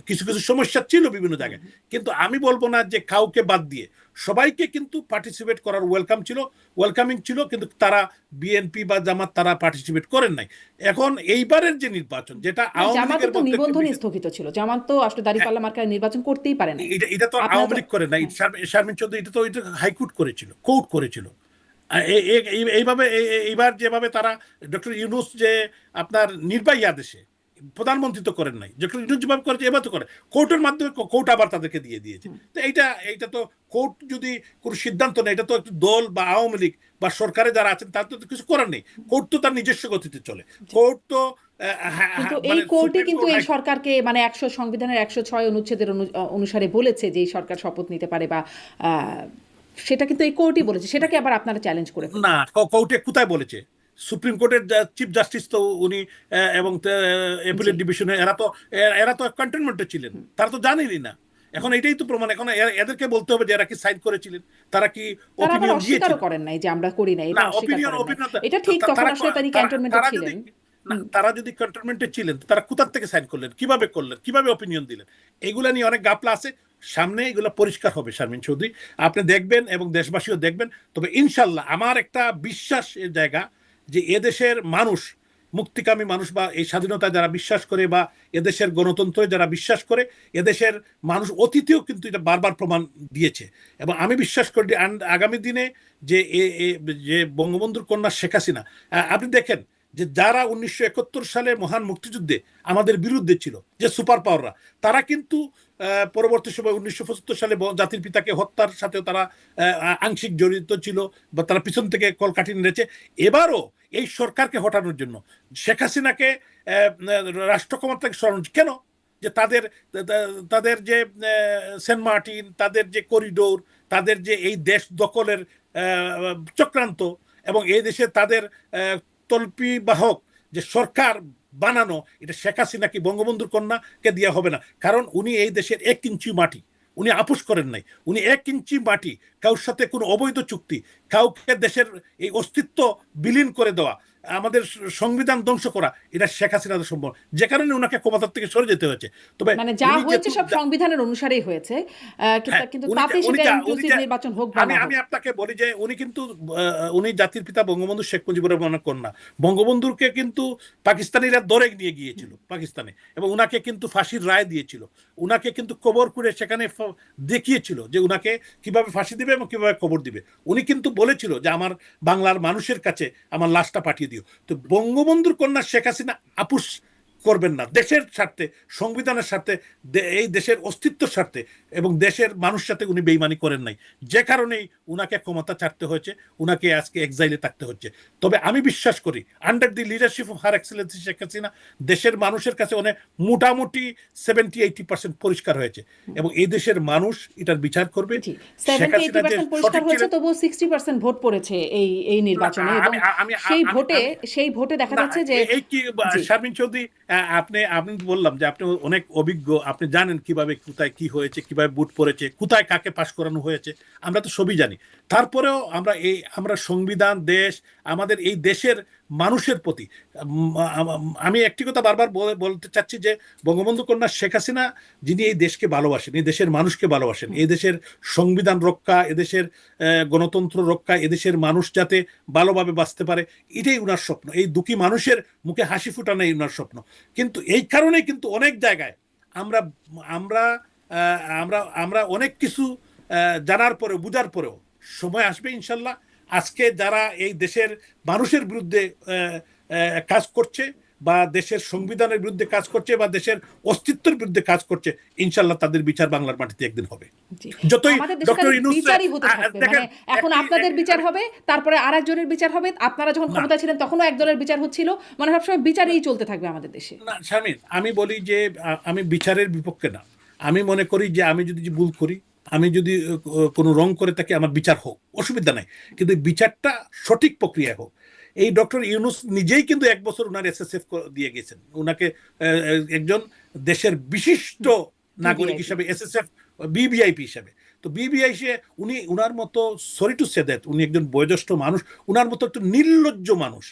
কিছু কিছু সমস্যা ছিল বিভিন্ন জায়গায়, কিন্তু আমি বলবো না যে কাউকে বাদ দিয়ে সবাইকে কিন্তু পার্টিসিপেট করার ওয়েলকামিং ছিল, কিন্তু তারা বিএনপি বা জামাত তারা পার্টিসিপেট করেন নাই। এখন এইবারের যে নির্বাচন, যেটা আওয়ামী জামাতে লীগের তো মধ্যে নিবন্ধনই স্থগিত ছিল। জামাত তো আসলে দাঁড়িপাল্লা মার্কায় নির্বাচন করতেই পারে নাই। এটা তো আপনারা আওয়ামী তো লীগ করে নাই, হ্যাঁ। শারমিন চৌধুরী, এটা হাইকোর্ট করেছিল, কোর্ট করেছিল। এইভাবে এইবার যেভাবে তারা ডক্টর ইউনূস যে আপনার নির্বাহী আদেশে, প্রধানমন্ত্রী তো করেন নাই, ডক্টর ইউনূস যেভাবে করেছে এবার তো করে কোর্টের মাধ্যমে, কোর্ট আবার তাদেরকে দিয়ে দিয়েছে। তো এইটা তো কোর্ট যদি কোনো সিদ্ধান্ত নেয়, এটা তো একটু দল বা আওয়ামী লীগ বা সরকারে যারা আছেন তার তো কিছু করার নেই। কোর্ট তো তার নিজস্ব গতিতে চলে। কোর্ট তো কিন্তু এই মানে কোর্টই সুপ্রিম কিন্তু কোর্ট, এই সরকারকে মানে সংবিধানের 106 অনুচ্ছেদের অনুসারে বলেছে যে এই সরকার শপথ নিতে পারে, বা সেটা কিন্তু এই কোর্টই বলেছে। সেটাকে আবার আপনারা চ্যালেঞ্জ করে না, ফেলছেন। কোর্টে কোথায় বলেছে? সুপ্রিম কোর্টের চিফ জাস্টিস তো উনি, এবং জি। অ্যাপিলেট ডিভিশনে এরা তো কন্টেনমেন্টে ছিলেন, তারা তো জানেনই না। এখন এটাই তো প্রমাণ, এখন এদেরকে বলতে হবে যে এরা কি সাইন করেছিলেন, তারা কি তারা আবার ওপিনিয়ন অস্বীকারও দিয়েছিলেন। করেন নাই যে আমরা করি নাই, না, এটা অস্বীকার ওপিনিয়ন করেন নাই। ওপিনিয়ন এটা ঠিক, তখন তারা আসলে তিনি তারা ক্যান্টনমেন্টে তারা যদি ছিলেন। না, তারা যদি কন্টেনমেন্টে ছিলেন তারা কোথা থেকে সাইন করলেন, কিভাবে করলেন, কিভাবে ওপিনিয়ন দিলেন? এগুলা নিয়ে অনেক গাপলা আছে, সামনে এগুলো পরিষ্কার হবে শারমিন চৌধুরী, আপনি দেখবেন এবং দেশবাসীও দেখবেন। তবে ইনশাল্লাহ আমার একটা বিশ্বাস এর জায়গা যে এদেশের মানুষ, মুক্তিকামী মানুষ, বা এই স্বাধীনতায় যারা বিশ্বাস করে, বা এদেশের গণতন্ত্রে যারা বিশ্বাস করে, এদেশের মানুষ অতীতেও কিন্তু এটা বারবার প্রমাণ দিয়েছে। এবং আমি বিশ্বাস করি যে আগামী দিনে যে যে বঙ্গবন্ধুর কন্যা শেখ হাসিনা, আপনি দেখেন যে যারা 1971 সালে মহান মুক্তিযুদ্ধে আমাদের বিরুদ্ধে ছিল, যে সুপার পাওয়াররা, তারা কিন্তু পরবর্তী সময় 1975 সালে জাতির পিতাকে হত্যার সাথে তারা আংশিক জড়িত ছিল, বা তারা পিছন থেকে কলকাঠি নেড়েছে। এবারও এই সরকারকে হটানোর জন্য শেখ হাসিনাকে রাষ্ট্র ক্ষমতা থেকে সরানো কেন? যে তাদের তাদের যে সেন্ট মার্টিন, তাদের যে করিডোর, তাদের যে এই দেশ দখলের চক্রান্ত, এবং এই দেশে তাদের তল্পি বাহক যে সরকার বানানো, এটা শেখ হাসিনা কি বঙ্গবন্ধুর কন্যাকে দেওয়া হবে না। কারণ উনি এই দেশের 1 ইঞ্চি মাটি উনি আপোষ করেন নাই। উনি 1 ইঞ্চি মাটি, কারোর সাথে কোনো অবৈধ চুক্তি, কাউকে দেশের এই অস্তিত্ব বিলীন করে দেওয়া, আমাদের সংবিধান ধ্বংস করা, এটা শেখ হাসিনার সম্ভব, যে কারণে ওনাকে ক্ষমতার থেকে সরে যেতে হয়েছে। তবে মানে যা উনি হয়েছে যেহেতু সব সংবিধানের অনুসারেই হয়েছে। হ্যাঁ, কিন্তু উনি তাতে উনি সেটা যা উনি ইনক্লুসিভ যা নির্বাচন হোক বা আমি না হোক। আমি আপনাকে বলি যে উনি কিন্তু উনি জাতির পিতা বঙ্গবন্ধু শেখ মুজিবুর রহমানের কন্যা। বঙ্গবন্ধুকে কিন্তু পাকিস্তানিরা ধরে নিয়ে গিয়েছিল পাকিস্তানে, এবং উনাকে কিন্তু ফাঁসির রায় দিয়েছিল। উনাকে কিন্তু কবর করে সেখানে দেখিয়েছিল যে উনাকে কিভাবে ফাঁসি দিবে এবং কিভাবে কবর দিবে। উনি কিন্তু বলেছিল যে আমার বাংলার মানুষের কাছে আমার লাশটা পাঠিয়ে দিও। তো বঙ্গবন্ধুর কন্যা শেখ হাসিনা আপুস করবেন না, দেশের স্বার্থে, সংবিধানের স্বার্থে, এই দেশের অস্তিত্বের স্বার্থে, এবং দেশের মানুষ সাথে উনি বেইমানি করেন নাই, যে কারণেই উনাকে ক্ষমতা ছাড়তে হয়েছে, উনাকে আজকে এক্সাইলে থাকতে হচ্ছে। তবে আমি বিশ্বাস করি under the leadership of her excellency Sheikh Hasina দেশের মানুষের কাছে অনেক মোটামুটি 70-80% পরিষ্কার হয়েছে, এবং এই দেশের মানুষ এটার বিচার করবে। জি, শেখ 70-80% হাসিনা যে পরিষ্কার সঠিক হয়েছে, ছিলেন, তবুও 60% ভোট পড়েছে এই নির্বাচনে, এবং আমি আমি সেই আমি ভোটে আমি সেই ভোটে দেখা না, যাচ্ছে যে এই কি জি। শারমিন চৌধুরী, আপনি আপনি বললাম যে আপনি অনেক অভিজ্ঞ, আপনি জানেন কিভাবে কোথায় কি হয়েছে, কিভাবে ভোট পড়েছে, কোথায় কাকে পাশ করানো হয়েছে, আমরা তো সবই জানি। তারপরেও আমরা সংবিধান, দেশ, আমাদের এই দেশের মানুষের প্রতি আমি একটি কথা বারবার বলতে চাচ্ছি যে বঙ্গবন্ধু কন্যা শেখ হাসিনা, যিনি এই দেশকে ভালোবাসেন, এই দেশের মানুষকে ভালোবাসেন, এই দেশের সংবিধান রক্ষা, এদেশের গণতন্ত্র রক্ষা, এদেশের মানুষ যাতে ভালোভাবে বাঁচতে পারে, এটাই উনার স্বপ্ন। এই দুঃখী মানুষের মুখে হাসি ফুটানোই উনার স্বপ্ন। কিন্তু এই কারণেই কিন্তু অনেক জায়গায় আমরা আমরা আমরা আমরা অনেক কিছু জানার পরেও, বুঝার পরেও, সময় আসবে ইনশাল্লাহ, আজকে যারা এই দেশের মানুষের বিরুদ্ধে কাজ করছে বা দেশের সংবিধানের বিরুদ্ধে কাজ করছে বা দেশের অস্তিত্বের বিরুদ্ধে কাজ করছে, ইনশাল্লাহ তাদের বিচার বাংলার মাটিতে একদিন হবে। যতই ডক্টর ইউনূস এখন আপনাদের বিচার হবে, তারপরে আরেকজনের বিচার হবে। আপনারা যখন ক্ষমতা ছিলেন তখনও একদলের বিচার হচ্ছিল, মানে সবসময় বিচারেই চলতে থাকবে আমাদের দেশে। না শারমিন, আমি বলি যে আমি বিচারের বিপক্ষে না। আমি মনে করি যে আমি যদি ভুল করি, আমি যদি কোনো রং করে থাকি, আমার বিচার হোক, অসুবিধা নাই, কিন্তু বিচারটা সঠিক প্রক্রিয়া হোক। এই ডক্টর ইউনূস নিজেই কিন্তু 1 বছর উনার এসএসএফ দিয়ে গেছেন, উনাকে একজন দেশের বিশিষ্ট নাগরিক হিসাবে, এসএসএফ বিবিআইপি হিসাবে। তো বিবিআই উনি উনার মতো, সরি টু সে দ্যাট, উনি একজন বয়োজ্যেষ্ঠ মানুষ, উনার মতো একজন নির্লজ্জ মানুষ,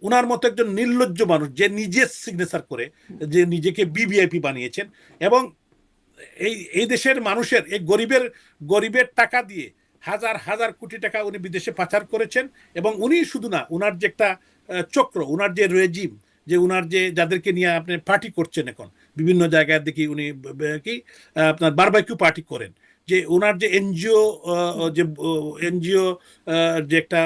উনার মতো একজন নির্লজ্জ মানুষ যে নিজে সিগনেচার করে যে নিজেকে বিবিআইপি বানিয়েছেন, এবং এই দেশের মানুষের, এই গরিবের টাকা দিয়ে হাজার হাজার কোটি টাকা উনি বিদেশে পাচার করেছেন। এবং উনি শুধু না, উনার যে একটা চক্র, উনার যে রেজিম, যে উনার যে যাদেরকে নিয়ে আপনি পার্টি করছেন, এখন বিভিন্ন জায়গায় দেখি উনি কি আপনার বারবাইকিউ পার্টি করেন, যে ওনার যে এনজিও যে একটা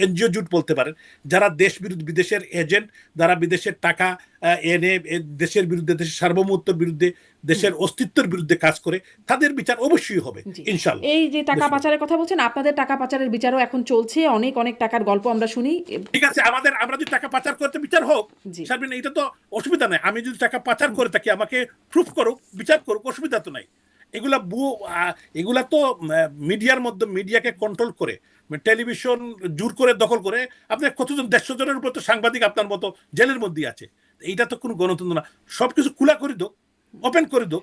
এনজিও জুট বলতে পারেন, যারা দেশ বিরুদ্ধে, বিদেশের এজেন্ট, যারা বিদেশের টাকা এনে দেশের বিরুদ্ধে, দেশের সার্বভৌমত্বের বিরুদ্ধে, দেশের অস্তিত্বের বিরুদ্ধে কাজ করে, তাদের বিচার অবশ্যই হবে ইনশাআল্লাহ। এই যে টাকা পাচারের কথা বলছেন, আপনাদের টাকা পাচারের বিচারও এখন চলছে, অনেক অনেক টাকার গল্প আমরা শুনি। ঠিক আছে, আমরা যদি টাকা পাচার করতে, বিচার হোক শারমিন, এটা তো অসুবিধা নাই। আমি যদি টাকা পাচার করে থাকি, আমাকে প্রুফ করুক, বিচার করুক, অসুবিধা তো নাই। এগুলা তো মিডিয়ার মধ্যে, মিডিয়াকে কন্ট্রোল করে, টেলিভিশন জোর করে দখল করে, আপনার কতজন, 150 জনের উপর তো সাংবাদিক আপনার মতো জেলের মধ্যে আছে। এইটা তো কোনো গণতন্ত্র না। সবকিছু খোলা করে দোক, ওপেন করে দোক,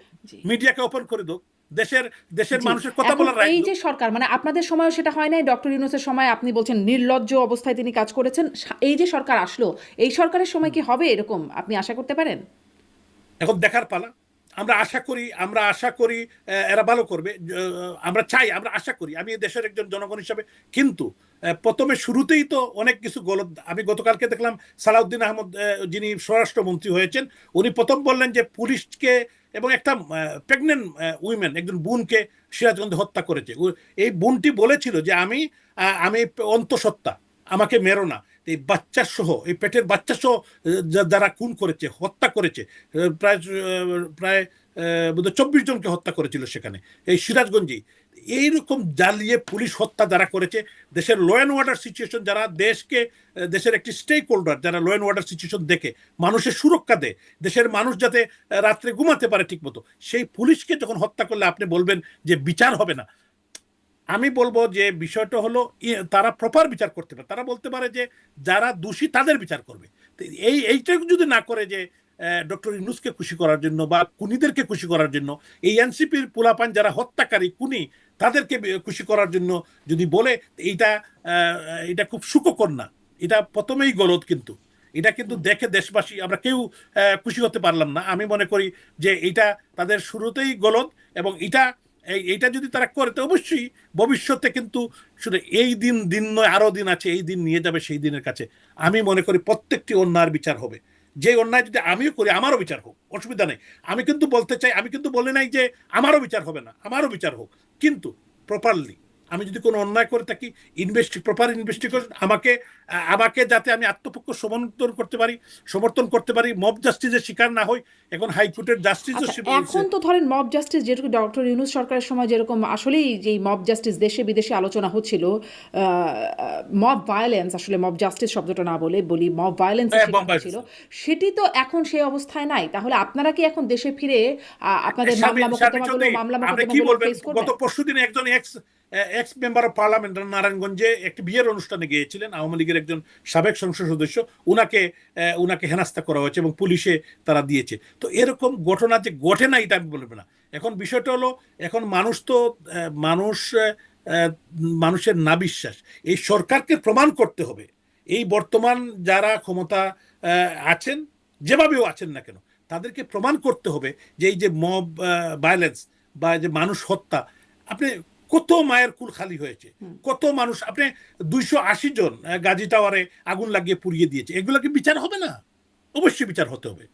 মিডিয়াকে ওপেন করে দোক, দেশের মানুষের কথা বলার রাইট। এই যে সরকার, মানে আপনাদের সময় সেটা হয় নাই, ডক্টর ইউনূসের সময় আপনি বলছেন নির্লজ্জ অবস্থায় তিনি কাজ করেছেন, এই যে সরকার আসলো, এই সরকারের সময় কি হবে এরকম আপনি আশা করতে পারেন? এখন দেখার পালা। আমরা আশা করি এরা ভালো করবে, আমরা চাই, আমরা আশা করি, আমি দেশের একজন জনগণ হিসাবে। কিন্তু প্রথমে শুরুতেই তো অনেক কিছু গলত। আমি গতকালকে দেখলাম সালাউদ্দিন আহমদ, যিনি স্বরাষ্ট্রমন্ত্রী হয়েছেন, উনি প্রথম বললেন যে পুলিশকে এবং একটা প্রেগনেন্ট উইমেন, একজন বোনকে সিরাজগঞ্জে হত্যা করেছে। এই বোনটি বলেছিল যে আমি অন্তঃসত্ত্বা, আমাকে মেরো না। এই বাচ্চা সহ, এই পেটের বাচ্চা সহ যারা খুন করেছে, হত্যা করেছে, প্রায় প্রায় 24 জনকে হত্যা করেছিল সেখানে, এই সিরাজগঞ্জে। এইরকম জ্বালিয়ে পুলিশ হত্যা যারা করেছে, দেশের ল অ্যান্ড অর্ডার সিচুয়েশন, যারা দেশের একটি স্টেক হোল্ডার, যারা ল অ্যান্ড অর্ডার সিচুয়েশন দেখে মানুষের সুরক্ষা দেয়, দেশের মানুষ যাতে রাত্রে ঘুমাতে পারে ঠিক মতো, সেই পুলিশকে যখন হত্যা করলে আপনি বলবেন যে বিচার হবে না। আমি বলবো যে বিষয়টা হলো, তারা প্রপার বিচার করতে পারে। তারা বলতে পারে যে যারা দোষী তাদের বিচার করবে। এইটা যদি না করে, যে ডক্টর ইউনূসকে খুশি করার জন্য বা খুনিদেরকে খুশি করার জন্য, এই এনসিপির পোলাপান যারা হত্যাকারী, খুনি, তাদেরকে খুশি করার জন্য যদি বলে, এটা খুব সুখকর না। এটা প্রথমেই গলদ। কিন্তু এটা কিন্তু দেখে দেশবাসী আমরা কেউ খুশি হতে পারলাম না। আমি মনে করি যে এটা তাদের শুরুতেই গলদ, এবং এইটা যদি তারা করে, তো অবশ্যই ভবিষ্যতে কিন্তু শুধু এই দিন নয়, আরো দিন আছে, এই দিন নিয়ে যাবে সেই দিনের কাছে। আমি মনে করি প্রত্যেকটি অন্যায়ের বিচার হবে। যে অন্যায় যদি আমিও করি, আমারও বিচার হোক, অসুবিধা নেই। আমি কিন্তু বলতে চাই, আমি কিন্তু বলি নাই যে আমারও বিচার হবে না, আমারও বিচার হোক, কিন্তু প্রপারলি। আমি যদি কোনো অন্যায় করে থাকি, প্রপার ইনভেস্টিগেশন, আমাকে যাতে আমি আত্মপক্ষ সমর্থন করতে পারি, মব জাস্টিসের শিকার না হই। এখন হাইকোর্টের জাস্টিস, এখন তো ধরেন মব জাস্টিস, যেটুকু ডক্টর ইউনূস সরকারের সময় যেরকম আসলেই যে মব জাস্টিস দেশে বিদেশে আলোচনা হচ্ছিল, মব ভায়োলেন্স, আসলে মব জাস্টিস শব্দটা না বলি মব ভায়োলেন্স ছিল, সেটি তো এখন সেই অবস্থায় নাই। তাহলে আপনারা কি এখন দেশে ফিরে আপনাদের মামলা মোকদ্দমাগুলো ফেস করবেন? গত পরশুদিন একজন এক্স মেম্বার অফ পার্লামেন্ট নারায়ণগঞ্জে একটি বিয়ের অনুষ্ঠানে গিয়েছিলেন, আওয়ামী লীগের একজন সাবেক সংসদ সদস্য, উনাকে হেনস্থা করা হয়েছে এবং পুলিশে তারা দিয়েছে। তো এরকম ঘটনা যে ঘটে না, এটা আমি বলবো না। এখন বিষয়টা হলো, এখন মানুষ মানুষের না বিশ্বাস, এই সরকারকে প্রমাণ করতে হবে। এই বর্তমান যারা ক্ষমতা আছেন, যেভাবেও আছেন না কেন, তাদেরকে প্রমাণ করতে হবে যে এই যে মব ভায়োলেন্স বা যে মানুষ হত্যা, আপনি কত মায়ের কুল খালি হয়েছে, কত মানুষ, আপনি 280 জন গাজী টাওয়ারে আগুন লাগিয়ে পুড়িয়ে দিয়েছে, এগুলো কি বিচার হবে না? অবশ্যই বিচার হতে হবে।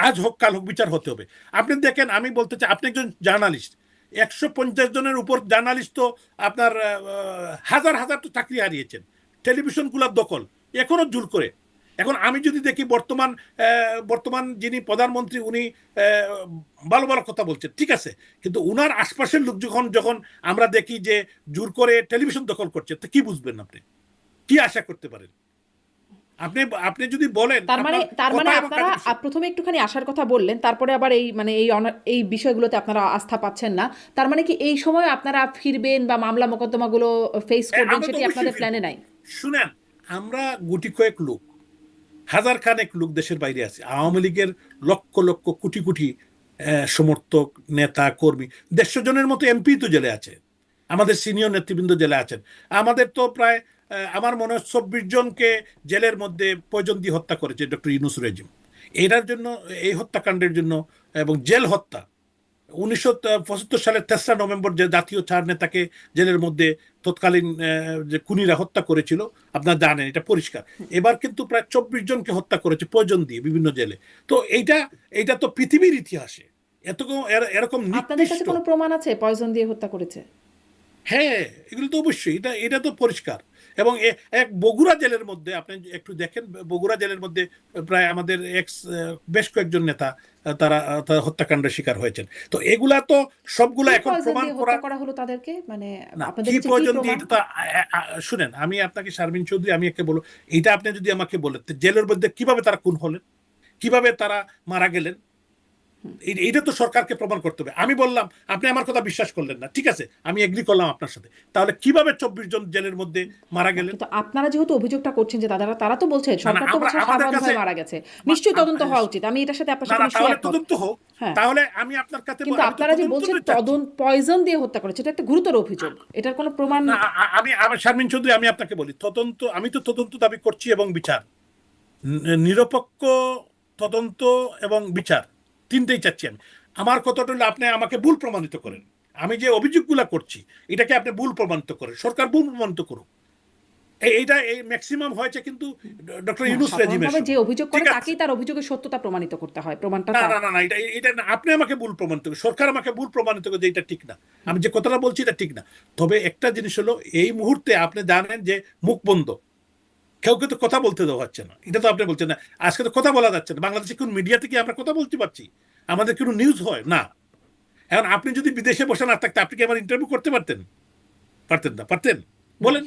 আজ হোক কাল হোক বিচার হতে হবে। আপনি দেখেন, আমি বলতে চাই, আপনি একজন জার্নালিস্ট, 150 জনের উপর জার্নালিস্ট তো আপনার হাজার হাজার তো চাকরি হারিয়েছেন, টেলিভিশনগুলোর দখল এখনো জোর করে। এখন আমি যদি দেখি বর্তমান যিনি প্রধানমন্ত্রী, উনি ভালো ভালো কথা বলছেন, ঠিক আছে, কিন্তু উনার আশপাশের লোক যখন আমরা দেখি যে জোর করে টেলিভিশন দখল করছে, তো কি বুঝবেন আপনি, কি আশা করতে পারেন? আপনি যদি বলেন, তার মানে আপনারা প্রথমে একটুখানি আশার কথা বললেন, তারপরে আবার এই বিষয়গুলোতে আপনারা আস্থা পাচ্ছেন না। তার মানে কি এই সময় আপনারা ফিরবেন বা মামলা মোকদ্দমাগুলো ফেস করবেন, সেটি আপনাদের প্ল্যানে নাই? শুনেন, আমরা গুটি কয়েক লোক, হাজার খানেক লোক দেশের বাইরে আছে। আওয়ামী লীগের লক্ষ লক্ষ কোটি কোটি সমর্থক, নেতা, কর্মী, 150 জনের মতো এমপি তো জেলে আছে, আমাদের সিনিয়র নেতৃবৃন্দ জেলে আছেন। আমাদের তো প্রায় আমার মনে হয় 24 জনকে জেলের মধ্যে পয়জন দিয়ে হত্যা করেছে ডক্টর ইউনূস রেজিম। এটার জন্য, এই হত্যাকাণ্ডের জন্য এবং জেল হত্যা, 1975 সালের 3রা নভেম্বর যে জাতীয় 4 নেতাকে জেলের মধ্যে তৎকালীন যে খুনিরা হত্যা করেছিল, আপনারা জানেন, এটা পরিষ্কার। এবার কিন্তু প্রায় 24 জনকে হত্যা করেছে পয়জন দিয়ে বিভিন্ন জেলে। তো এইটা তো পৃথিবীর ইতিহাসে এরকম আপনাদের কাছে কোনো প্রমাণ আছে পয়জন দিয়ে হত্যা করেছে? হ্যাঁ, এগুলো তো অবশ্যই, এটা তো পরিষ্কার। এবং এক বগুড়া জেলের মধ্যে আপনি একটু দেখেন, বগুড়া জেলের মধ্যে প্রায় আমাদের বেশ কয়েকজন নেতা তারা হত্যাকাণ্ডের শিকার হয়েছেন। তো এগুলা তো সবগুলা এখন প্রমাণ করা হলো তাদেরকে, মানে আপনাদের কি কাছে প্রয়োজন কি দিয়ে প্রমাণ? শুনেন, আমি আপনাকে, শারমিন চৌধুরী, আমি একে বলো, এটা আপনি যদি আমাকে বলেন, জেলের মধ্যে কিভাবে তারা খুন হলেন, কিভাবে তারা মারা গেলেন, এইটা তো সরকারকে প্রমাণ করতে হবে। আমি বললাম, আপনি আমার কথা বিশ্বাস করলেন না, ঠিক আছে, আমি এগ্রি করলাম আপনার সাথে, তাহলে কিভাবে 24 জন জেলের মধ্যে মারা গেলেন? কিন্তু আপনারা যেহেতু অভিযোগটা করছেন যে তারা তো বলছে সরকার তো বলছে আমাদের স্বাভাবিকভাবে কাছে মারা গেছে, নিশ্চয়ই তদন্ত হওয়া উচিত। আমি এটার সাথে আপনার সাথে নিশ্চয়ই তাহলে একমত। তদন্ত হোক। হ্যাঁ, তাহলে আমি আপনার কাছে, কিন্তু আপনারা যে বলছেন পয়জন দিয়ে হত্যা করেছে, এটা একটা গুরুতর অভিযোগ, এটার কোনো প্রমাণ? না, আমি শারমিন চৌধুরী, আমি আপনাকে বলি, আমি তো তদন্ত দাবি করছি এবং বিচার, নিরপেক্ষ তদন্ত এবং বিচার, তিনটেই চাচ্ছি আমি। আমার কথাটা হলো, আপনি আমাকে ভুল প্রমাণিত করেন, আমি যে অভিযোগগুলো করছি এটাকে আপনি ভুল প্রমাণিত করেন, সরকার ভুল প্রমাণিত করুক। এইটা ম্যাক্সিমাম হয়েছে কিন্তু ডক্টর ইউনূস রেজিমের যে অভিযোগ করে তাকেই তার অভিযোগের সত্যতা প্রমাণিত করতে হয়, প্রমাণটা না না না, এটা না, আপনি আমাকে ভুল প্রমাণিত করেন, সরকার আমাকে ভুল প্রমাণিত করে যে এটা ঠিক না, আমি যে কথাটা বলছি এটা ঠিক না। তবে একটা জিনিস হলো, এই মুহূর্তে আপনি জানেন যে মুখ বন্ধ, কেউ কিন্তু কথা বলতে দেওয়া হচ্ছে না, এটা তো আপনি বলছেন না, আজকে তো কথা বলা যাচ্ছে না। বাংলাদেশে কোন মিডিয়া থেকে আমরা কথা বলতে পারছি? আমাদের কোনো নিউজ হয় না। এখন আপনি যদি বিদেশে বসে না থাকতে, আপনি কি আমার ইন্টারভিউ করতে পারতেন? পারতেন না? পারতেন? বলেন।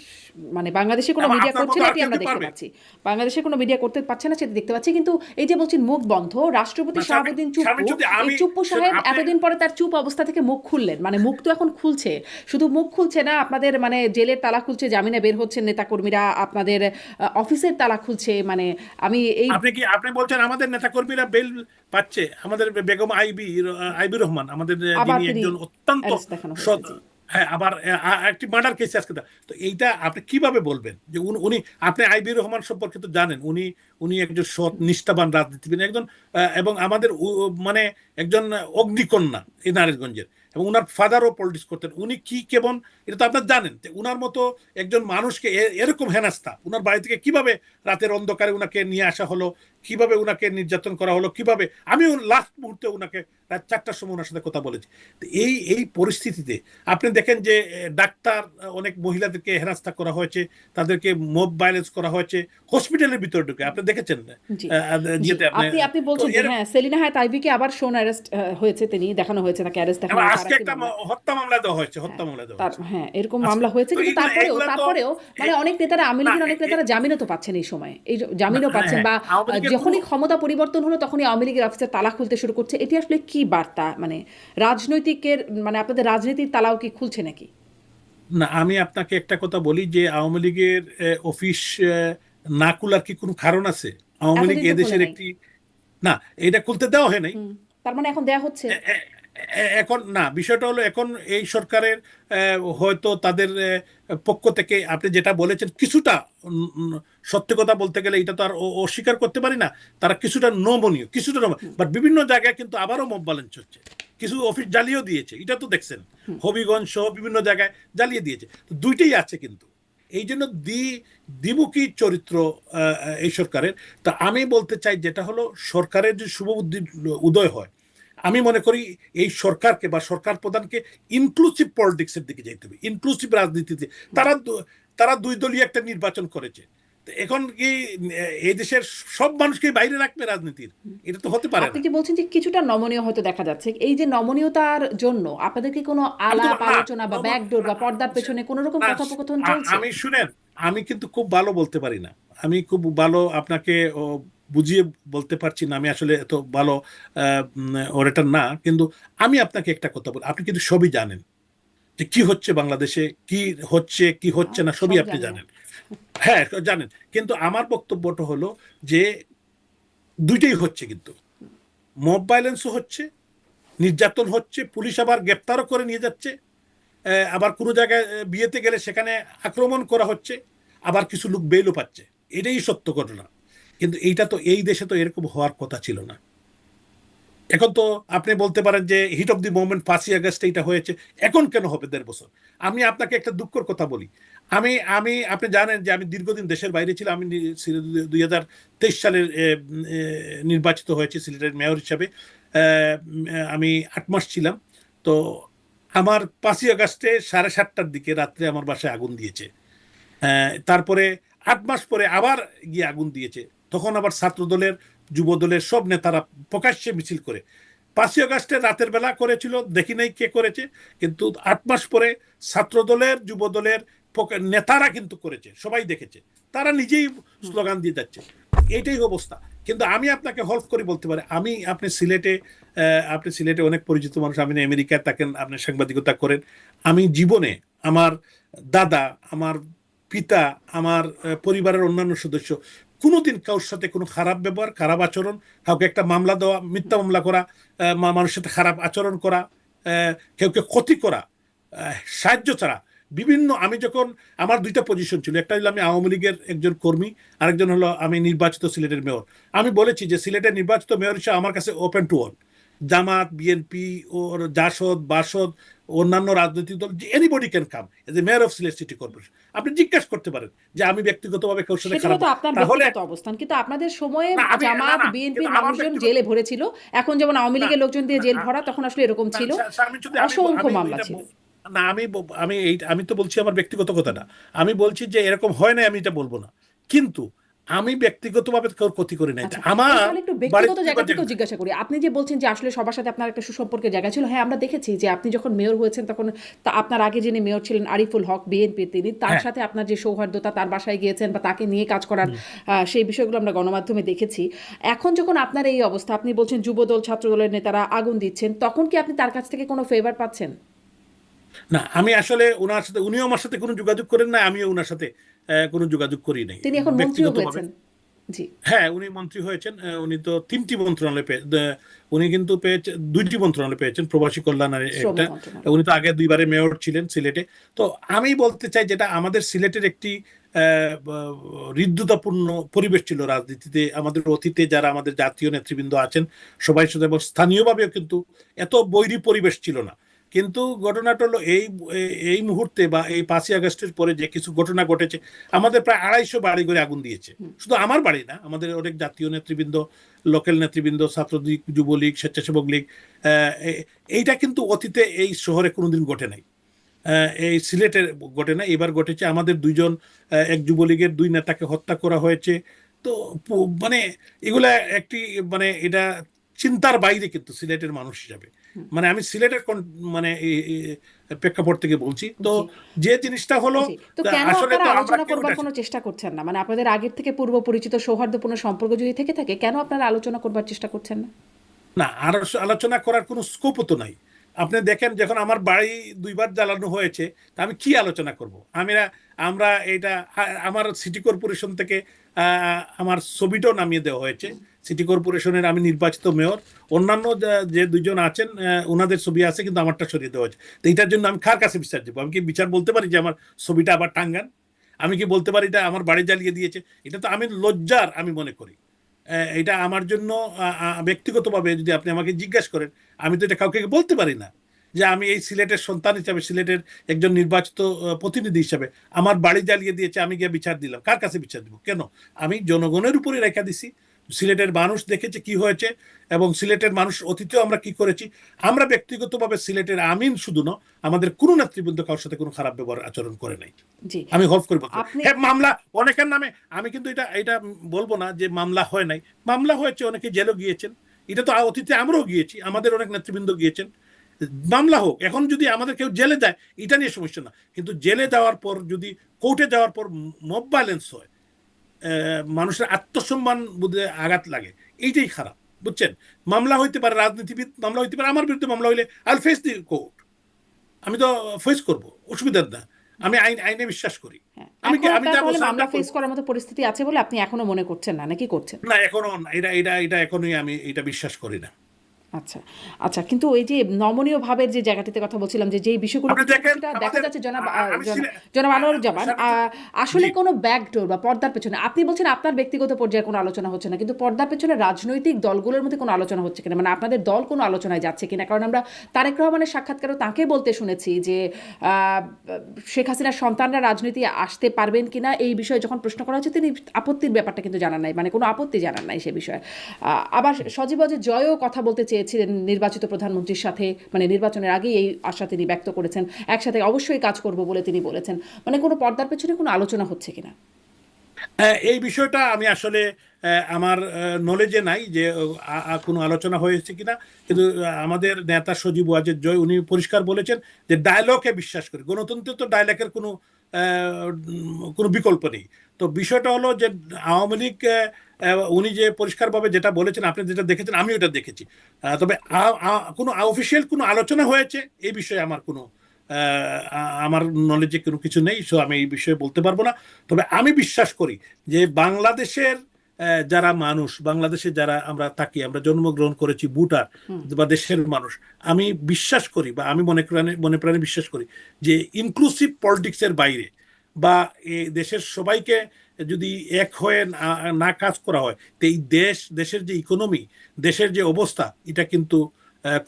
মানে বাংলাদেশে কোনো মিডিয়া করছে না, এটি আমরা দেখতে পাচ্ছি। বাংলাদেশে কোনো মিডিয়া করতে পারছে না, সেটা দেখতে পাচ্ছি। কিন্তু এই যে বলছেন মুখ বন্ধ, রাষ্ট্রপতি শাহাবুদ্দিন চুপ্পু সাহেব এতদিন পরে তার চুপ অবস্থা থেকে মুখ খুললেন, মানে মুখ তো এখন খুলছে। শুধু মুখ খুলছে না, আপনাদের মানে জেলের তালা খুলছে, জামিনে বের হচ্ছেন নেতাকর্মীরা, আপনাদের অফিসের তালা খুলছে। মানে আপনি বলছেন আমাদের নেতাকর্মীরা বেল পাচ্ছে? আমাদের বেগম আইবি রহমান, আমাদের যিনি একজন অত্যন্ত সৎ, হ্যাঁ, আবার একটি মার্ডার কেস আজকে। তো এইটা আপনি কিভাবে বলবেন যে উনি, আপনি আইবি রহমান সম্পর্কে তো জানেন, উনি একজন সৎ নিষ্ঠাবান রাজনীতিবিদ, একজন এবং আমাদের মানে একজন অগ্নিকন্যা এই নারায়ণগঞ্জের, এবং উনার ফাদারও পলিটিক্স করতেন। উনি কি কেমন এটা তো আপনার জানেন, যে উনার মতো একজন মানুষকে এরকম হেনাস্তা, উনার বাড়ি থেকে কিভাবে রাতের অন্ধকারে উনাকে নিয়ে আসা হলো, কিভাবে উনাকে নির্যাতন করা হলো, কিভাবে আমি লাস্ট মুহূর্তে উনাকে রাত 4টার সময় ওনার সাথে কথা বলেছি। এই পরিস্থিতিতে আপনি দেখেন যে ডাক্তার, অনেক মহিলাদেরকে হেনস্থা করা হয়েছে, তাদেরকে মব ভায়োলেন্স করা হয়েছে হসপিটালের ভিতরে ঢুকে, আপনি দেখেছেন? আপনি বলছেন যে হ্যাঁ, সেলিনা হায়াত আইবিকে আবার শোন অ্যারেস্ট হয়েছে, তিনি দেখানো হয়েছে, তাকে অ্যারেস্ট দেখানো হয়েছে, আজকে একটা হত্যা মামলা দেওয়া হয়েছে, হ্যাঁ, এরকম মামলা হয়েছে। কিন্তু তারপরেও মানে অনেক নেতারা, আওয়ামী লীগের অনেক নেতারা জামিনও তো পাচ্ছেন এই সময়, এই জামিনও পাচ্ছেন, বা যখনই ক্ষমতা পরিবর্তন হলো তখনই আওয়ামী লীগের অফিসের তালা খুলতে শুরু করছে। এটি আসলে কি বার্তা? মানে রাজনৈতিকের, মানে আপনাদের রাজনীতির তালাও কি খুলছে নাকি? না, আমি আপনাকে একটা কথা বলি, যে আওয়ামী লীগের অফিস না খোলার কি কোনো কারণ আছে? আওয়ামী লীগ এদেশের একটি, না, এটা খুলতে দেওয়া হয় নাই। তার মানে এখন দেয়া হচ্ছে। এখন না, বিষয়টা হলো এখন এই সরকারের হয়তো তাদের পক্ষ থেকে আপনি যেটা বলেছেন কিছুটা সত্যি কথা বলতে গেলে এটা তো আর অস্বীকার করতে পারি না, তারা কিছুটা নমনীয়, কিছুটা নমনীয়, বাট বিভিন্ন জায়গায় কিন্তু আবারও মব ভায়োলেন্স হচ্ছে, কিছু অফিস জ্বালিয়েও দিয়েছে, এটা তো দেখছেন, হবিগঞ্জ সহ বিভিন্ন জায়গায় জ্বালিয়ে দিয়েছে। তো দুইটাই আছে কিন্তু, এই জন্য দ্বিমুখী চরিত্র এই সরকারের। তা আমি বলতে চাই যেটা হলো সরকারের যে শুভ বুদ্ধির উদয় হয়, আমি মনে করি এই সরকারকে বা সরকার প্রধানকে ইনক্লুসিভ পলিটিক্সের দিকে যেতে হবে, ইনক্লুসিভ রাজনীতিতে। তারা তারা দুই দলীয় একটা নির্বাচন করেছে, এখন কি এই দেশের সব মানুষকে বাইরে রাখবে রাজনীতির? এটা তো হতে পারে আপনি না। যে বলছেন যে কিছুটা নমনীয় হয়তো দেখা যাচ্ছে, এই যে নমনীয়তার জন্য আপনাদের কি কোনো আমি তো আলাপ না আলোচনা বা ব্যাকডোর বা পর্দার পেছনে কোনো রকম না, কথোপকথন চলছে? আমি শুনেন, আমি কিন্তু খুব ভালো বলতে পারি না, আমি খুব ভালো আপনাকে বুঝিয়ে বলতে পারছি না, আমি আসলে এত ভালো ওরেটার না, কিন্তু আমি আপনাকে একটা কথা বলি, আপনি কিন্তু সবই জানেন যে কি হচ্ছে বাংলাদেশে, কি হচ্ছে কি হচ্ছে না, সবই সব আপনি জানি না। জানেন। হ্যাঁ জানেন, কিন্তু আমার বক্তব্যটা হলো যে দুইটাই হচ্ছে কিন্তু, মব ভায়োলেন্সও হচ্ছে, নির্যাতন হচ্ছে, পুলিশ আবার গ্রেপ্তারও করে নিয়ে যাচ্ছে, আবার কোনো জায়গায় বিয়েতে গেলে সেখানে আক্রমণ করা হচ্ছে, আবার কিছু লোক বেইলও পাচ্ছে, এটাই সত্য ঘটনা। কিন্তু এইটা তো এই দেশে তো এরকম হওয়ার কথা ছিল না। এখন তো আপনি বলতে পারেন যে হিট অফ দি মোমেন্ট 5ই আগস্ট এইটা হয়েছে, এখন কেন হবে 1.5 বছর? আমি আপনাকে একটা দুঃখের কথা বলি, আমি আমি আপনি জানেন যে আমি দীর্ঘদিন দেশের বাইরে ছিলাম, আমি 2023 সালে নির্বাচিত হয়েছি সিলেটের মেয়র হিসাবে। আমি 8 মাস ছিলাম। তো আমার 5ই আগস্টে 7:30টার দিকে রাত্রে আমার বাসায় আগুন দিয়েছে। তারপরে 8 মাস পরে আবার গিয়ে আগুন দিয়েছে, তখন আবার ছাত্র দলের যুব দলের সব নেতারা প্রকাশ্যে মিছিল করে 5ই আগস্টে রাতের বেলা করেছিল, দেখি নাই কে করেছে, কিন্তু 8 মাস পরে ছাত্র দলের যুব দলের নেতারা কিন্তু করেছে, সবাই দেখেছে, তারা নিজেই স্লোগান দিয়ে যাচ্ছে। এইটাই অবস্থা। কিন্তু আমি আপনাকে হলফ করে বলতে পারি, আপনি সিলেটে অনেক পরিচিত মানুষ, আপনি আমেরিকায় থাকেন, আপনি সাংবাদিকতা করেন, আমি জীবনে আমার দাদা, আমার পিতা, আমার পরিবারের অন্যান্য সদস্য কোনোদিন কারোর সাথে কোনো খারাপ ব্যবহার, খারাপ আচরণ, কাউকে একটা মামলা দেওয়া, মিথ্যা মামলা করা, মানুষের সাথে খারাপ আচরণ করা, কেউকে ক্ষতি করা, সাহায্য ছাড়া বিভিন্ন, আমি যখন আমার দুইটা পজিশন ছিল, একটা হলো আমি আওয়ামী লীগের একজন কর্মী, আরেকজন হলো আমি নির্বাচিত সিলেটের মেয়র। আমি বলেছি যে সিলেটের নির্বাচিত মেয়র হিসেবে আমার কাছে open to all, Jamaat, BNP, or JASAD BASAD, অন্যান্য রাজনৈতিক দল, anybody can come as a mayor of Sylhet city corporation. আপনি জিজ্ঞাসা করতে পারেন যে আমি ব্যক্তিগতভাবে কারোর সাথে সেটা খারাপ, হয়তো আপনার তাহলে ব্যক্তিগত অবস্থান, কিন্তু আপনাদের সময়ে না আমি না জামাত না কিন্তু বিএনপির আমার মানুষজন ব্যক্তিগত জেলে ভরেছিল। এখন যেমন আওয়ামী না লীগের লোকজন দিয়ে না জেল ভরা, তখন আসলে এরকম না, ছিল, আমি যদি অসংখ্য আমি মামলা এটা ছিল। না আমি আমি এই আমি তো বলছি আমার ব্যক্তিগত কথাটা, আমি বলছি যে এরকম হয় না, আমি এটা বলবো না, কিন্তু আমি ব্যক্তিগতভাবে কারোর ক্ষতি করি না, এটা আচ্ছা, আমার তাহলে একটু বাড়ির ব্যক্তিগত জায়গা পরিবার থেকেও জিজ্ঞাসা করি। আপনি যে বলছেন যে আসলে সবার সাথে আপনার একটা সুসম্পর্কের জায়গা ছিল, হ্যাঁ আমরা দেখেছি যে আপনি যখন মেয়র হয়েছেন তখন আপনার আগে যিনি মেয়র ছিলেন আরিফুল হক বিএনপি, তিনি তার হ্যাঁ। সাথে আপনার যে সৌহার্দ্যতা, তার বাসায় গিয়েছেন বা তাকে নিয়ে কাজ করার সেই বিষয়গুলো আমরা গণমাধ্যমে দেখেছি। এখন যখন আপনার এই অবস্থা, আপনি বলছেন যুবদল ছাত্রদলের নেতারা আগুন দিচ্ছেন, তখন কি আপনি তার কাছ থেকে কোনো ফেভার পাচ্ছেন? না আমি আসলে ওনার সাথে, উনিও আমার সাথে কোনো যোগাযোগ করেন না, আমিও ওনার সাথে কোনো যোগাযোগ করি নাই তিনি এখন মন্ত্রীও ব্যক্তিগতভাবে। হয়েছেন। জি। হ্যাঁ উনি মন্ত্রী হয়েছেন, উনি তো 3টি মন্ত্রণালয় উনি কিন্তু পেয়েছেন 2টি মন্ত্রণালয় পেয়েছেন, প্রবাসী কল্যাণ আর শ্রম একটা। মন্ত্রণালয়। উনি তো আগে 2বারে মেয়র ছিলেন সিলেটে। তো আমি বলতে চাই যেটা আমাদের সিলেটের একটি হৃদ্যতাপূর্ণ পরিবেশ ছিল রাজনীতিতে, আমাদের অতীতে যারা আমাদের জাতীয় নেতৃবৃন্দ আছেন সবাই সাথে, এবং স্থানীয়ভাবেও কিন্তু এত বৈরী পরিবেশ ছিল না। কিন্তু ঘটনাটা হলো এই এই মুহূর্তে বা এই 5ই আগস্টের পরে যে কিছু ঘটনা ঘটেছে, আমাদের প্রায় 250 বাড়ি করে আগুন দিয়েছে, শুধু আমার বাড়ি না, আমাদের অনেক জাতীয় নেতৃবৃন্দ, লোকাল নেতৃবৃন্দ, ছাত্রলীগ, যুবলীগ, স্বেচ্ছাসেবক লীগ, এইটা কিন্তু অতীতে এই শহরে কোনোদিন ঘটে নাই, এই সিলেটের ঘটে না, এবার ঘটেছে। আমাদের দুইজন, এক যুবলীগের 2 নেতাকে হত্যা করা হয়েছে। তো মানে এগুলা একটি, মানে এটা চিন্তার বাইরে কিন্তু সিলেটের মানুষ হিসাবে, মানে আমি সিলেটের মানে প্রেক্ষাপট থেকে বলছি। তো জি। যে জিনিসটা হলো, জি, তো কেন আসলে আপনারা তো আমরা আলোচনা কেউ করবার কোনো চেষ্টা করছেন না? মানে আপনাদের আগের থেকে পূর্ব পরিচিত সৌহার্দ্যপূর্ণ সম্পর্ক যদি থেকে থাকে, কেন আপনারা আলোচনা করবার চেষ্টা করছেন না? না, আর আলোচনা করার কোনো স্কোপও তো নাই। আপনি দেখেন যখন আমার বাড়ি 2বার জ্বালানো হয়েছে, তা আমি কি আলোচনা করব? আমরা এটা আমার সিটি কর্পোরেশন থেকে আমার ছবিটাও নামিয়ে দেওয়া হয়েছে, সিটি কর্পোরেশনের আমি নির্বাচিত মেয়র, অন্যান্য যে দুজন আছেন ওনাদের ছবি আছে, কিন্তু আমারটা সরিয়ে দেওয়া হয়েছে। তো এটার জন্য আমি কার কাছে বিচার দেবো? আমি কি বিচার বলতে পারি যে আমার ছবিটা আবার টাঙ্গান? আমি কি বলতে পারি এটা আমার বাড়ি জ্বালিয়ে দিয়েছে? এটা তো আমি লজ্জার আমি মনে করি। এটা আমার জন্য ব্যক্তিগতভাবে যদি আপনি আমাকে জিজ্ঞাসা করেন, আমি তো এটা কাউকে বলতে পারি না যে আমি এই সিলেটের সন্তান হিসাবে, সিলেটের একজন নির্বাচিত প্রতিনিধি হিসাবে আমার বাড়ি জ্বালিয়ে দিয়েছে, আমি গিয়ে বিচার দিলাম। কার কাছে বিচার দিব? কেন? আমি জনগণের উপরে রেখা দিছি। সিলেটের মানুষ দেখেছে কি হয়েছে, এবং সিলেটের মানুষ অতীতেও আমরা কি করেছি। আমরা ব্যক্তিগতভাবে সিলেটের আমিন শুধু না, আমাদের কোনো নেতৃবৃন্দ কারোর সাথে কোনো খারাপ ব্যবহার আচরণ করে নাই। জি আমি গল্প করে বলতে আপনি হ্যাঁ, মামলা অনেকের নামে, আমি কিন্তু এটা এটা বলবো না যে মামলা হয় নাই। মামলা হয়েছে, অনেকে জেলও গিয়েছেন। এটা তো অতীতে আমরাও গিয়েছি, আমাদের অনেক নেতৃবৃন্দ গিয়েছেন। মামলা হোক, এখন যদি আমাদের কেউ জেলে যায় এটা নিয়ে সমস্যা না, কিন্তু জেলে যাওয়ার পর যদি কোর্টে যাওয়ার পর মব ভায়োলেন্স হয়, মানুষের আত্মসম্মান বোধে আঘাত লাগে, এইটাই খারাপ, বুঝছেন? মামলা হইতে পারে, রাজনীতিবিদ মামলা হইতে পারে, আমার বিরুদ্ধে মামলা হইলে আই ফেস দি কোর্ট, আমি তো ফেস করব, অসুবিধার না। আমি আইনে বিশ্বাস করি। হ্যাঁ, আমি কি এখন আমি আপনার যা তাহলে বলছি মামলা আমরা ফেস করবো করার মতো পরিস্থিতি আছে বলে আপনি এখনো মনে করছেন না, নাকি করছেন? না, এখনো না, এটা এখনোই আমি এটা বিশ্বাস করি না। আচ্ছা আচ্ছা, কিন্তু ওই যে নমনীয় ভাবের যে জায়গাটিতে কথা বলছিলাম, যে যেই বিষয়গুলো আপনি দেখেন কিছুটা দেখা আমাদের যাচ্ছে, জনাব আমি জনাব আনোয়ারুজ্জামান, আসলে জি, কোনো ব্যাকডোর বা পর্দার পেছনে, আপনি বলছেন আপনার ব্যক্তিগত পর্যায়ে কোনো আলোচনা হচ্ছে না, কিন্তু পর্দার পেছনে রাজনৈতিক দলগুলোর মধ্যে কোনো আলোচনা হচ্ছে কিনা, মানে আপনাদের দল কোনো আলোচনায় যাচ্ছে কিনা? কারণ আমরা তারেক রহমানের সাক্ষাৎকারও তাকে বলতে শুনেছি যে শেখ হাসিনার সন্তানরা রাজনীতি আসতে পারবেন কিনা এই বিষয়ে যখন প্রশ্ন করা হচ্ছে, তিনি আপত্তির ব্যাপারটা কিন্তু জানান নাই, মানে কোনো আপত্তি জানান নাই সে বিষয়ে। আবার সজীব ওয়াজেদ জয়ও কথা বলতে চেয়েছিলেন নির্বাচিত প্রধানমন্ত্রীর সাথে, মানে নির্বাচনের আগেই এই আশা তিনি ব্যক্ত করেছেন, একসাথে অবশ্যই কাজ করব বলে তিনি বলেছেন। মানে কোনো পর্দার পেছনে কোনো আলোচনা হচ্ছে কিনা? এই বিষয়টা আমি আসলে আমার নলেজে নাই যে কোনো আলোচনা হয়েছে কিনা, কিন্তু আমাদের নেতা সজীব ওয়াজেদ জয় উনি পরিষ্কার বলেছেন যে ডায়লগে বিশ্বাস করি, গণতন্ত্রে তো ডায়লগের কোনো বিকল্প নেই। তো বিষয়টা হলো যে আওয়ামী লীগ, উনি যে পরিষ্কারভাবে যেটা বলেছেন, আপনি যেটা দেখেছেন আমি ওটা দেখেছি। তবে কোনো অফিসিয়াল কোনো আলোচনা হয়েছে এই বিষয়ে আমার নলেজে কোনো কিছু নেই, সো আমি এই বিষয়ে বলতে পারবো না। তবে আমি বিশ্বাস করি যে বাংলাদেশের যারা মানুষ, বাংলাদেশে যারা আমরা থাকি, আমরা জন্মগ্রহণ করেছি ভোটার বা দেশের মানুষ, আমি বিশ্বাস করি বা আমি মনে প্রাণে বিশ্বাস করি যে ইনক্লুসিভ পলিটিক্সের বাইরে বা এই দেশের সবাইকে যদি এক হয়ে না কাজ করা হয়, তো এই দেশের যে ইকোনমি, দেশের যে অবস্থা, এটা কিন্তু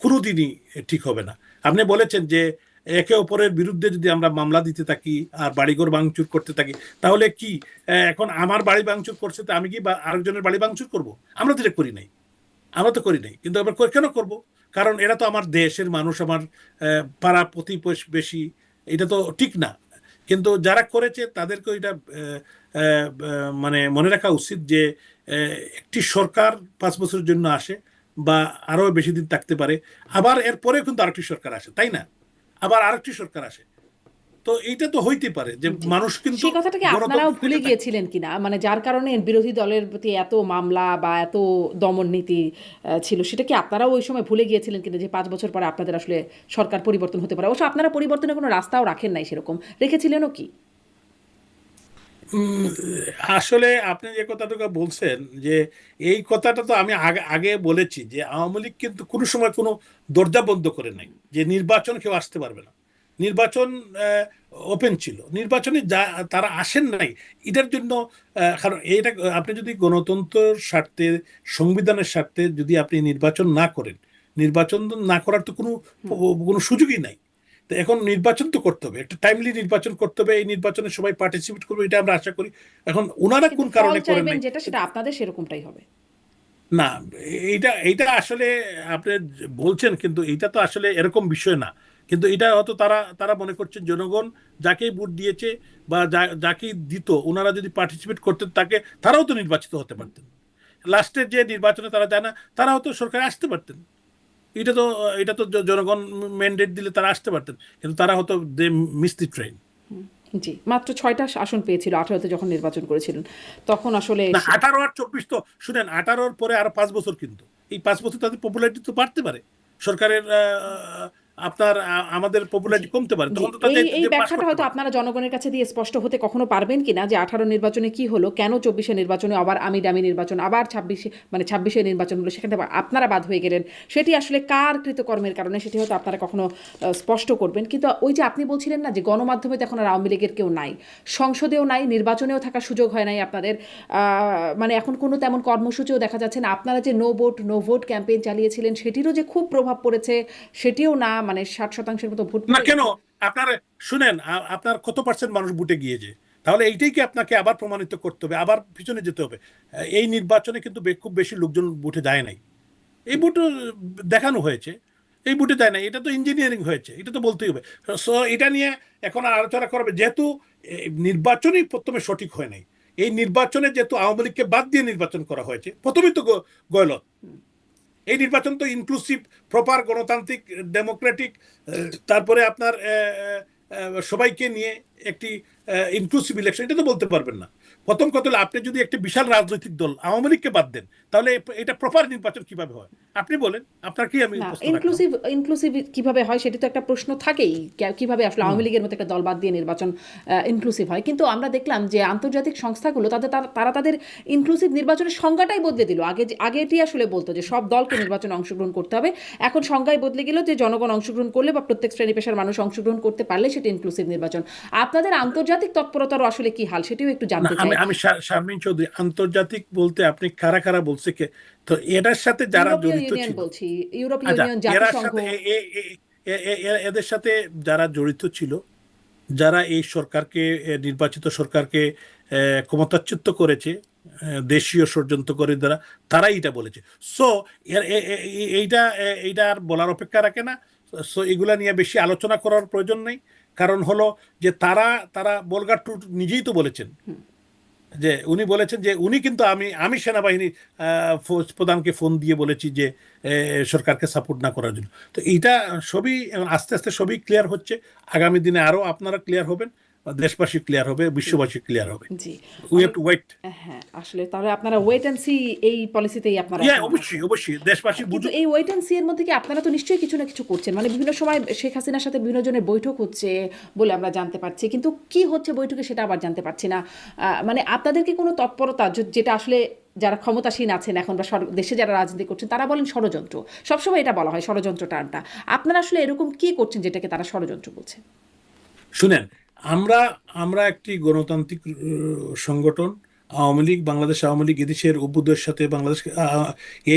কোনোদিনই ঠিক হবে না। আপনি বলেছেন যে একে অপরের বিরুদ্ধে যদি আমরা মামলা দিতে থাকি আর বাড়িঘর ভাঙচুর করতে থাকি, তাহলে কি এখন আমার বাড়ি ভাঙচুর করছে, তো আমি কি আরেকজনের বাড়ি ভাঙচুর করব? আমরা তো এটা করি নাই, আমরা তো করি নাই, কিন্তু আবার কেন করব? কারণ এরা তো আমার দেশের মানুষ, আমার পাড়া প্রতিবেশী, এটা তো ঠিক না। কিন্তু যারা করেছে তাদেরকে এটা মানে মনে রাখা উচিত যে একটি সরকার 5 বছরের জন্য আসে বা আরো বেশি দিন থাকতে পারে, আবার এরপরে কিন্তু আরেকটি সরকার আসে, তাই না? আবার আরেকটি সরকার আসে। তো এইটা তো হইতে পারে যে জি, মানুষ কিন্তু সেই কথাটাকে আপনারাও গণতন্ত্র ভুলে থেকে থাকে। গিয়েছিলেন কিনা, মানে যার কারণে বিরোধী দলের প্রতি এত মামলা বা এত দমন নীতি ছিল, সেটা কি আপনারাও ওই সময় ভুলে গিয়েছিলেন কিনা, যে 5 বছর পরে আপনাদের আসলে সরকার পরিবর্তন হতে পারে? অবশ্য আপনারা পরিবর্তনের কোনো রাস্তাও রাখেন নাই, সেরকম রেখেছিলেনও কি? উম, আসলে আপনি যে কথাটা বলছেন যে এই কথাটা তো আমি আগে আগে বলেছি যে আওয়ামী লীগ কিন্তু কোনো সময় কোনো দরজা বন্ধ করে নাই যে নির্বাচন কেউ আসতে পারবে না। নির্বাচন ওপেন ছিল, নির্বাচনে তারা আসেন নাই। এটার জন্য কারণ এটা, আপনি যদি গণতন্ত্রের স্বার্থে, সংবিধানের স্বার্থে যদি আপনি নির্বাচন না করেন, নির্বাচন না করার তো কোনো সুযোগই নাই। তো এখন নির্বাচন তো করতে হবে, একটা টাইমলি নির্বাচন করতে হবে, এই নির্বাচনে সবাই পার্টিসিপেট করবে, এটা আমরা আশা করি। এখন ওনারা কিন্তু কোন ফল কারণে করেন চাইবেন নাই যেটা, সেটা আপনাদের সেরকমটাই হবে। না, এইটা এইটা আসলে আপনি বলছেন, কিন্তু এইটা তো আসলে এরকম বিষয় না। কিন্তু এটা হয়তো তারা তারা মনে করছেন জনগণ যাকেই ভোট দিয়েছে বা যাকেই দিত, ওনারা যদি পার্টিসিপেট করতেন তাকে, তারাও তো নির্বাচিত হতে পারতেন। লাস্টের যে নির্বাচনে তারা যায় না, তারাও তো সরকারে আসতে পারতেন। এটা তো জনগণ ম্যান্ডেট দিলে তারা আসতে পারতেন, কিন্তু তারা হয়তো দে মিস দি ট্রেন। জি, মাত্র 6টা আসন পেয়েছিল 18তে যখন নির্বাচন করেছিলেন, তখন আসলে না, 18 আর 24 তো শুনেন, 18-র পরে আরো 5 বছর, কিন্তু এই 5 বছর তাদের পপুলারিটি তো বাড়তে পারে। সরকারের আপনার আমাদের পপুলারিটি কমতে পারে, তখন তো তার এই এই যে পাস ব্যাখ্যাটা করতে হয়তো পারে। আপনারা জনগণের কাছে দিয়ে স্পষ্ট হতে কখনো পারবেন কিনা যে 18 নির্বাচনে কি হলো, কেন 24 নির্বাচনে আবার আমি দামি নির্বাচন, আবার 26 নির্বাচন হলো, সেখানে আপনারা বাদ হয়ে গেলেন, সেটি আসলে কার কৃতকর্মের কারণে, সেটি হয়তো আপনারা কখনো স্পষ্ট করবেন। কিন্তু ওই যে আপনি বলছিলেন না যে গণমাধ্যমে তো এখন আর আওয়ামী লীগের কেউ নাই, সংসদেও নাই, নির্বাচনেও থাকার সুযোগ হয় নাই আপনাদের, মানে এখন কোনো তেমন কর্মসূচিও দেখা যাচ্ছে না। আপনারা যে নো ভোট ক্যাম্পেইন চালিয়েছিলেন সেটিরও যে খুব প্রভাব পড়েছে সেটিও না, মানে 60% মতো ভোট না পড়ে কেন, গেছে। আপনার শুনেন, আপনার কত পার্সেন্ট মানুষ বুটে গিয়েছে, তাহলে এইটাই কি আপনাকে আবার প্রমাণিত করতে হবে, আবার পিছনে যেতে হবে? এই নির্বাচনে কিন্তু খুব বেশি লোকজন বুটে যায় নাই, এই বুট দেখানো হয়েছে, এই বুটে যায় নাই, এটা তো ইঞ্জিনিয়ারিং হয়েছে, এটা তো বলতেই হবে। সো এটা নিয়ে এখন আলোচনা করবে, যেহেতু নির্বাচনই প্রথমে সঠিক হয় নাই, এই নির্বাচনে যেহেতু আওয়ামী লীগকে বাদ দিয়ে নির্বাচন করা হয়েছে, প্রথমেই তো গলত। এই নির্বাচন তো ইনক্লুসিভ, প্রপার, গণতান্ত্রিক, ডেমোক্রেটিক, তারপরে আপনার সবাইকে নিয়ে একটি ইনক্লুসিভ ইলেকশন, এটা তো বলতে পারবেন না। প্রথম কথা হলো, আপনি যদি একটি বিশাল রাজনৈতিক দল আওয়ামী লীগকে বাদ দেন, তাহলে এটা প্রপার নির্বাচন কিভাবে হয়? আপনি বলেন, আপনার কি আমি না, প্রশ্ন রাখলাম। ইনক্লুসিভ কিভাবে হয় সেটি তো একটা প্রশ্ন থাকেই, কিভাবে আসলে আওয়ামী লীগের মতো একটা দল বাদ দিয়ে নির্বাচন ইনক্লুসিভ হয়। কিন্তু আমরা দেখলাম যে আন্তর্জাতিক সংস্থাগুলো তারা তাদের ইনক্লুসিভ নির্বাচনের সংজ্ঞাটাই বদলে দিল। আগে এটি আসলে বলতো যে সব দলকে নির্বাচনে অংশগ্রহণ করতে হবে, এখন সংজ্ঞায় বদলে গেল যে জনগণ অংশগ্রহণ করলে বা প্রত্যেক শ্রেণী পেশার মানুষ অংশগ্রহণ করতে পারলে সেটি ইনক্লুসিভ নির্বাচন। আপনাদের আন্তর্জাতিক তৎপরতারও আসলে কি হাল সেটিও একটু না, জানতে আমি চাই। আমি শারমিন চৌধুরী, আন্তর্জাতিক বলতে আপনি কারা কারা বলছে কে? তো এটার সাথে যারা ইউরোপীয় জড়িত ইউনিয়ন ছিল, বলছি, ইউরোপীয় আচ্ছা, ইউনিয়ন, এরার জাতিসংঘ। সাথে এদের সাথে যারা জড়িত ছিল, যারা এই সরকারকে, নির্বাচিত সরকারকে ক্ষমতাচ্যুত করেছে, দেশীয় ষড়যন্ত্র করে দ্বারা, তারাই এটা বলেছে। সো এইটা এইটা আর বলার অপেক্ষা রাখে না। সো এগুলা নিয়ে বেশি আলোচনা করার প্রয়োজন নেই। কারণ হলো যে তারা তারা বলগার টু নিজেই তো বলেছেন যে, উনি বলেছেন যে উনি কিন্তু, আমি সেনাবাহিনী প্রধানকে ফোন দিয়ে বলেছি যে সরকারকে সাপোর্ট না করার জন্য। তো এইটা সবই আস্তে আস্তে সবই ক্লিয়ার হচ্ছে। আগামী দিনে আরো আপনারা ক্লিয়ার হবেন, দেশবাসী ক্লিয়ার হবে, জি বিশ্ববাসী ক্লিয়ার হবে। জি উই হ্যাভ অনেক, টু ওয়েট। হ্যাঁ আসলে তাহলে আপনারা ওয়েট অ্যান্ড সি এই পলিসিতেই আপনারা ইয়া, এখন অবশ্যই আছেন। অবশ্যই দেশবাসী কিন্তু বুঝুক। এই ওয়েট অ্যান্ড সি এর মধ্যে কি আপনারা তো নিশ্চয়ই কিছু না কিছু করছেন, মানে বিভিন্ন সময় শেখ হাসিনার সাথে বিভিন্ন জনের বৈঠক হচ্ছে বলে আমরা জানতে পারছি, কিন্তু কি হচ্ছে বৈঠকে সেটা আবার জানতে পারছি না। মানে আপনাদের কি কোনো তৎপরতা যেটা আসলে যারা ক্ষমতাসীন আছেন এখন বা দেশে যারা রাজনীতি করছেন তারা বলেন ষড়যন্ত্র, সবসময় এটা বলা হয় ষড়যন্ত্র টার্মটা, আপনারা আসলে এরকম কি করছেন যেটাকে তারা ষড়যন্ত্র বলছে? শুনেন, আমরা আমরা একটি গণতান্ত্রিক সংগঠন। আওয়ামী লীগ, বাংলাদেশ আওয়ামী লীগ এদেশের অভ্যুদয়ের সাথে বাংলাদেশ,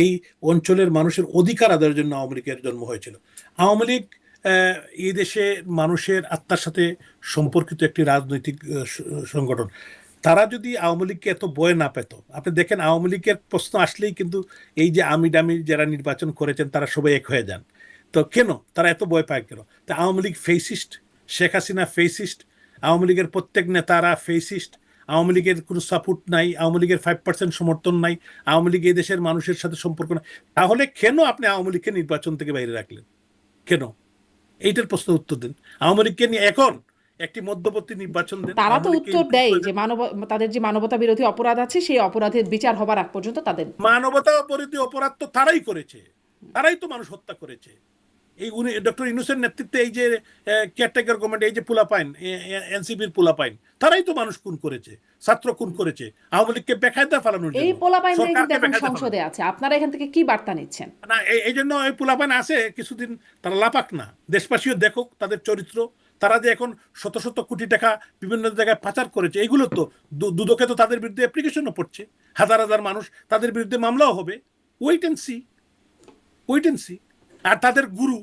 এই অঞ্চলের মানুষের অধিকার আদায়ের জন্য আওয়ামী লীগের জন্ম হয়েছিল। আওয়ামী লীগ এই দেশে মানুষের আত্মার সাথে সম্পর্কিত একটি রাজনৈতিক সংগঠন। তারা যদি আওয়ামী লীগকে এত ভয় না পেত, আপনি দেখেন আওয়ামী লীগের প্রশ্ন আসলেই কিন্তু এই যে আমি ডামি যারা নির্বাচন করেছেন তারা সবাই এক হয়ে যান। তো কেন তারা এত ভয় পায় কেন? তা আওয়ামী লীগ ফেসিস্ট, শেখ হাসিনা ফেসিস্ট, আওয়ামী লীগের প্রত্যেক নেতারা ফেসিস্ট, আওয়ামী লীগের কোনো সাপোর্ট নাই, আওয়ামী লীগের 5% সমর্থন নাই, আওয়ামী লীগ এই দেশের মানুষের সাথে সম্পর্ক নাই। তাহলে কেন আপনি আওয়ামী লীগকে নির্বাচন থেকে বাইরে রাখলেন? কেন? এইটার প্রশ্ন উত্তর দিন। আওয়ামী লীগকে নিয়ে এখন একটি মধ্যবর্তী নির্বাচন দেন, তারা তো আওয়ামী লীগকে উত্তর ইনক্লুড দেয় করে যে দেন। তাদের যে মানবতা বিরোধী অপরাধ আছে সেই অপরাধের বিচার হবার আগ পর্যন্ত তাদের। মানবতা বিরোধী অপরাধ তো তারাই করেছে, তারাই তো মানুষ হত্যা করেছে। এই উনি ডক্টর ইউনূসের নেতৃত্বে এই যে কেয়ারটেকার গভর্নমেন্ট, এই যে পোলাপাইন, এনসিপির পোলাপাইন, তারাই তো মানুষ খুন করেছে, ছাত্র খুন করেছে আওয়ামী লীগকে বেকায়দা ফেলানোর এই জন্য, পোলাপাইনরাই কিন্তু সরকারকে এখন বেকায়দা ফেলানো। সংসদে আছে, আপনারা এখান থেকে কি বার্তা নিচ্ছেন? না, এই জন্য ওই পোলাপাইন আছে কিছুদিন, তারা লাপাক না, দেশবাসীও দেখুক তাদের চরিত্র। তারা যে এখন শত শত কোটি টাকা বিভিন্ন জায়গায় পাচার করেছে, এগুলো তো দুদকে তো তাদের বিরুদ্ধে অ্যাপ্লিকেশনও পড়ছে, হাজার হাজার মানুষ তাদের বিরুদ্ধে মামলাও হবে। Wait and see, wait and see. আর তাদের গুরু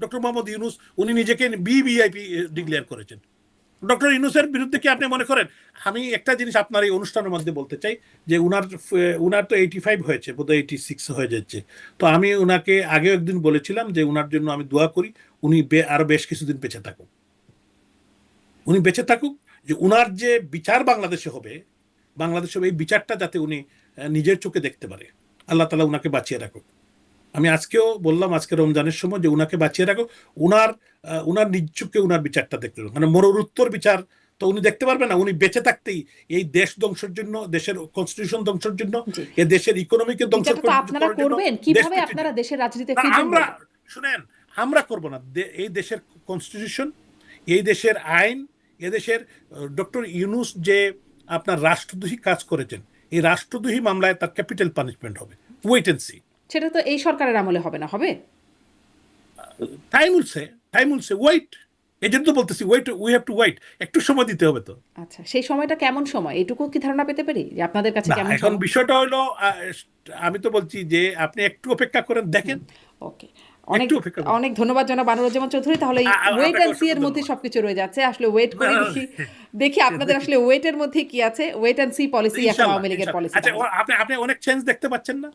ডক্টর মোহাম্মদ ইউনূস, উনি নিজেকে ভিভিআইপি ডিক্লেয়ার করেছেন। ডক্টর ইউনূসের বিরুদ্ধে কি আপনি মনে করেন? আমি একটা জিনিস আপনার এই অনুষ্ঠানের মধ্যে বলতে চাই যে উনার তো 85 হয়েছে, বোধহয় 86 হয়ে যাচ্ছে। তো আমি উনাকে আগেও একদিন বলেছিলাম যে উনার জন্য আমি দোয়া করি উনি আরো বেশ কিছুদিন বেঁচে থাকুক, উনি বেঁচে থাকুক, যে উনার যে বিচার বাংলাদেশে হবে, এই বিচারটা যাতে উনি নিজের চোখে দেখতে পারে। আল্লাহ তাআলা উনাকে বাঁচিয়ে রাখুক। আমি আজকেও বললাম, আজকে রমজানের সময়, যে উনাকে বাঁচিয়ে রাখো, উনার নিজ চোখে উনার বিচারটা দেখতে হবে। মানে মরণোত্তর বিচার তো উনি দেখতে পারবেন না, উনি বেঁচে থাকতেই এই দেশ ধ্বংসের জন্য, দেশের কনস্টিটিউশন ধ্বংসের জন্য, জি, এই দেশের ইকোনমিকে ধ্বংস বিচারটা তো আপনারা করার জন্য, করবেন, দেশ কিভাবে বিক্রির আপনারা জন্য। দেশের রাজনীতিতে না, ফিরবেন আমরা বলুন? শুনেন, আমরা করব না। এই দেশের কনস্টিটিউশন, এই দেশের আইন, এদেশের ডক্টর ইউনূস যে আপনার রাষ্ট্রদ্রোহী কাজ করেছেন, এই রাষ্ট্রদ্রোহী মামলায় তার ক্যাপিটাল পানিশমেন্ট হবে। Wait and see. সেটা তো এই সরকারের আমলে হবে না, হবে? Time will say wait. এই জন্য তো বলতেছি wait, we have to wait, একটু সময় দিতে হবে তো। আচ্ছা, সেই সময়টা কেমন সময়, এটুকু কি ধারণা পেতে পারি যে আপনাদের কাছে না, কেমন এখন সময়? বিষয়টা হলো আমি তো বলছি যে আপনি একটু অপেক্ষা করেন, দেখেন। ওকে, অনেক একটু অপেক্ষা করুন। অনেক ধন্যবাদ জনাব আনোয়ারুজ্জামান চৌধুরী। তাহলে ওয়েট আপনাকে অ্যান্ড সি অসংখ্য এর মধ্যে ধন্যবাদ। সবকিছু রয়ে যাচ্ছে, আসলে ওয়েট না, করে না, দেখি দেখি আপনাদের দেখি। আসলে ওয়েটের মধ্যে কি আছে, ওয়েট অ্যান্ড সি পলিসি এখন ইনশাল্লাহ, আওয়ামী লীগের ইনশাল্লাহ। পলিসি। আচ্ছা, আপনি অনেক চেঞ্জ দেখতে পাচ্ছেন না?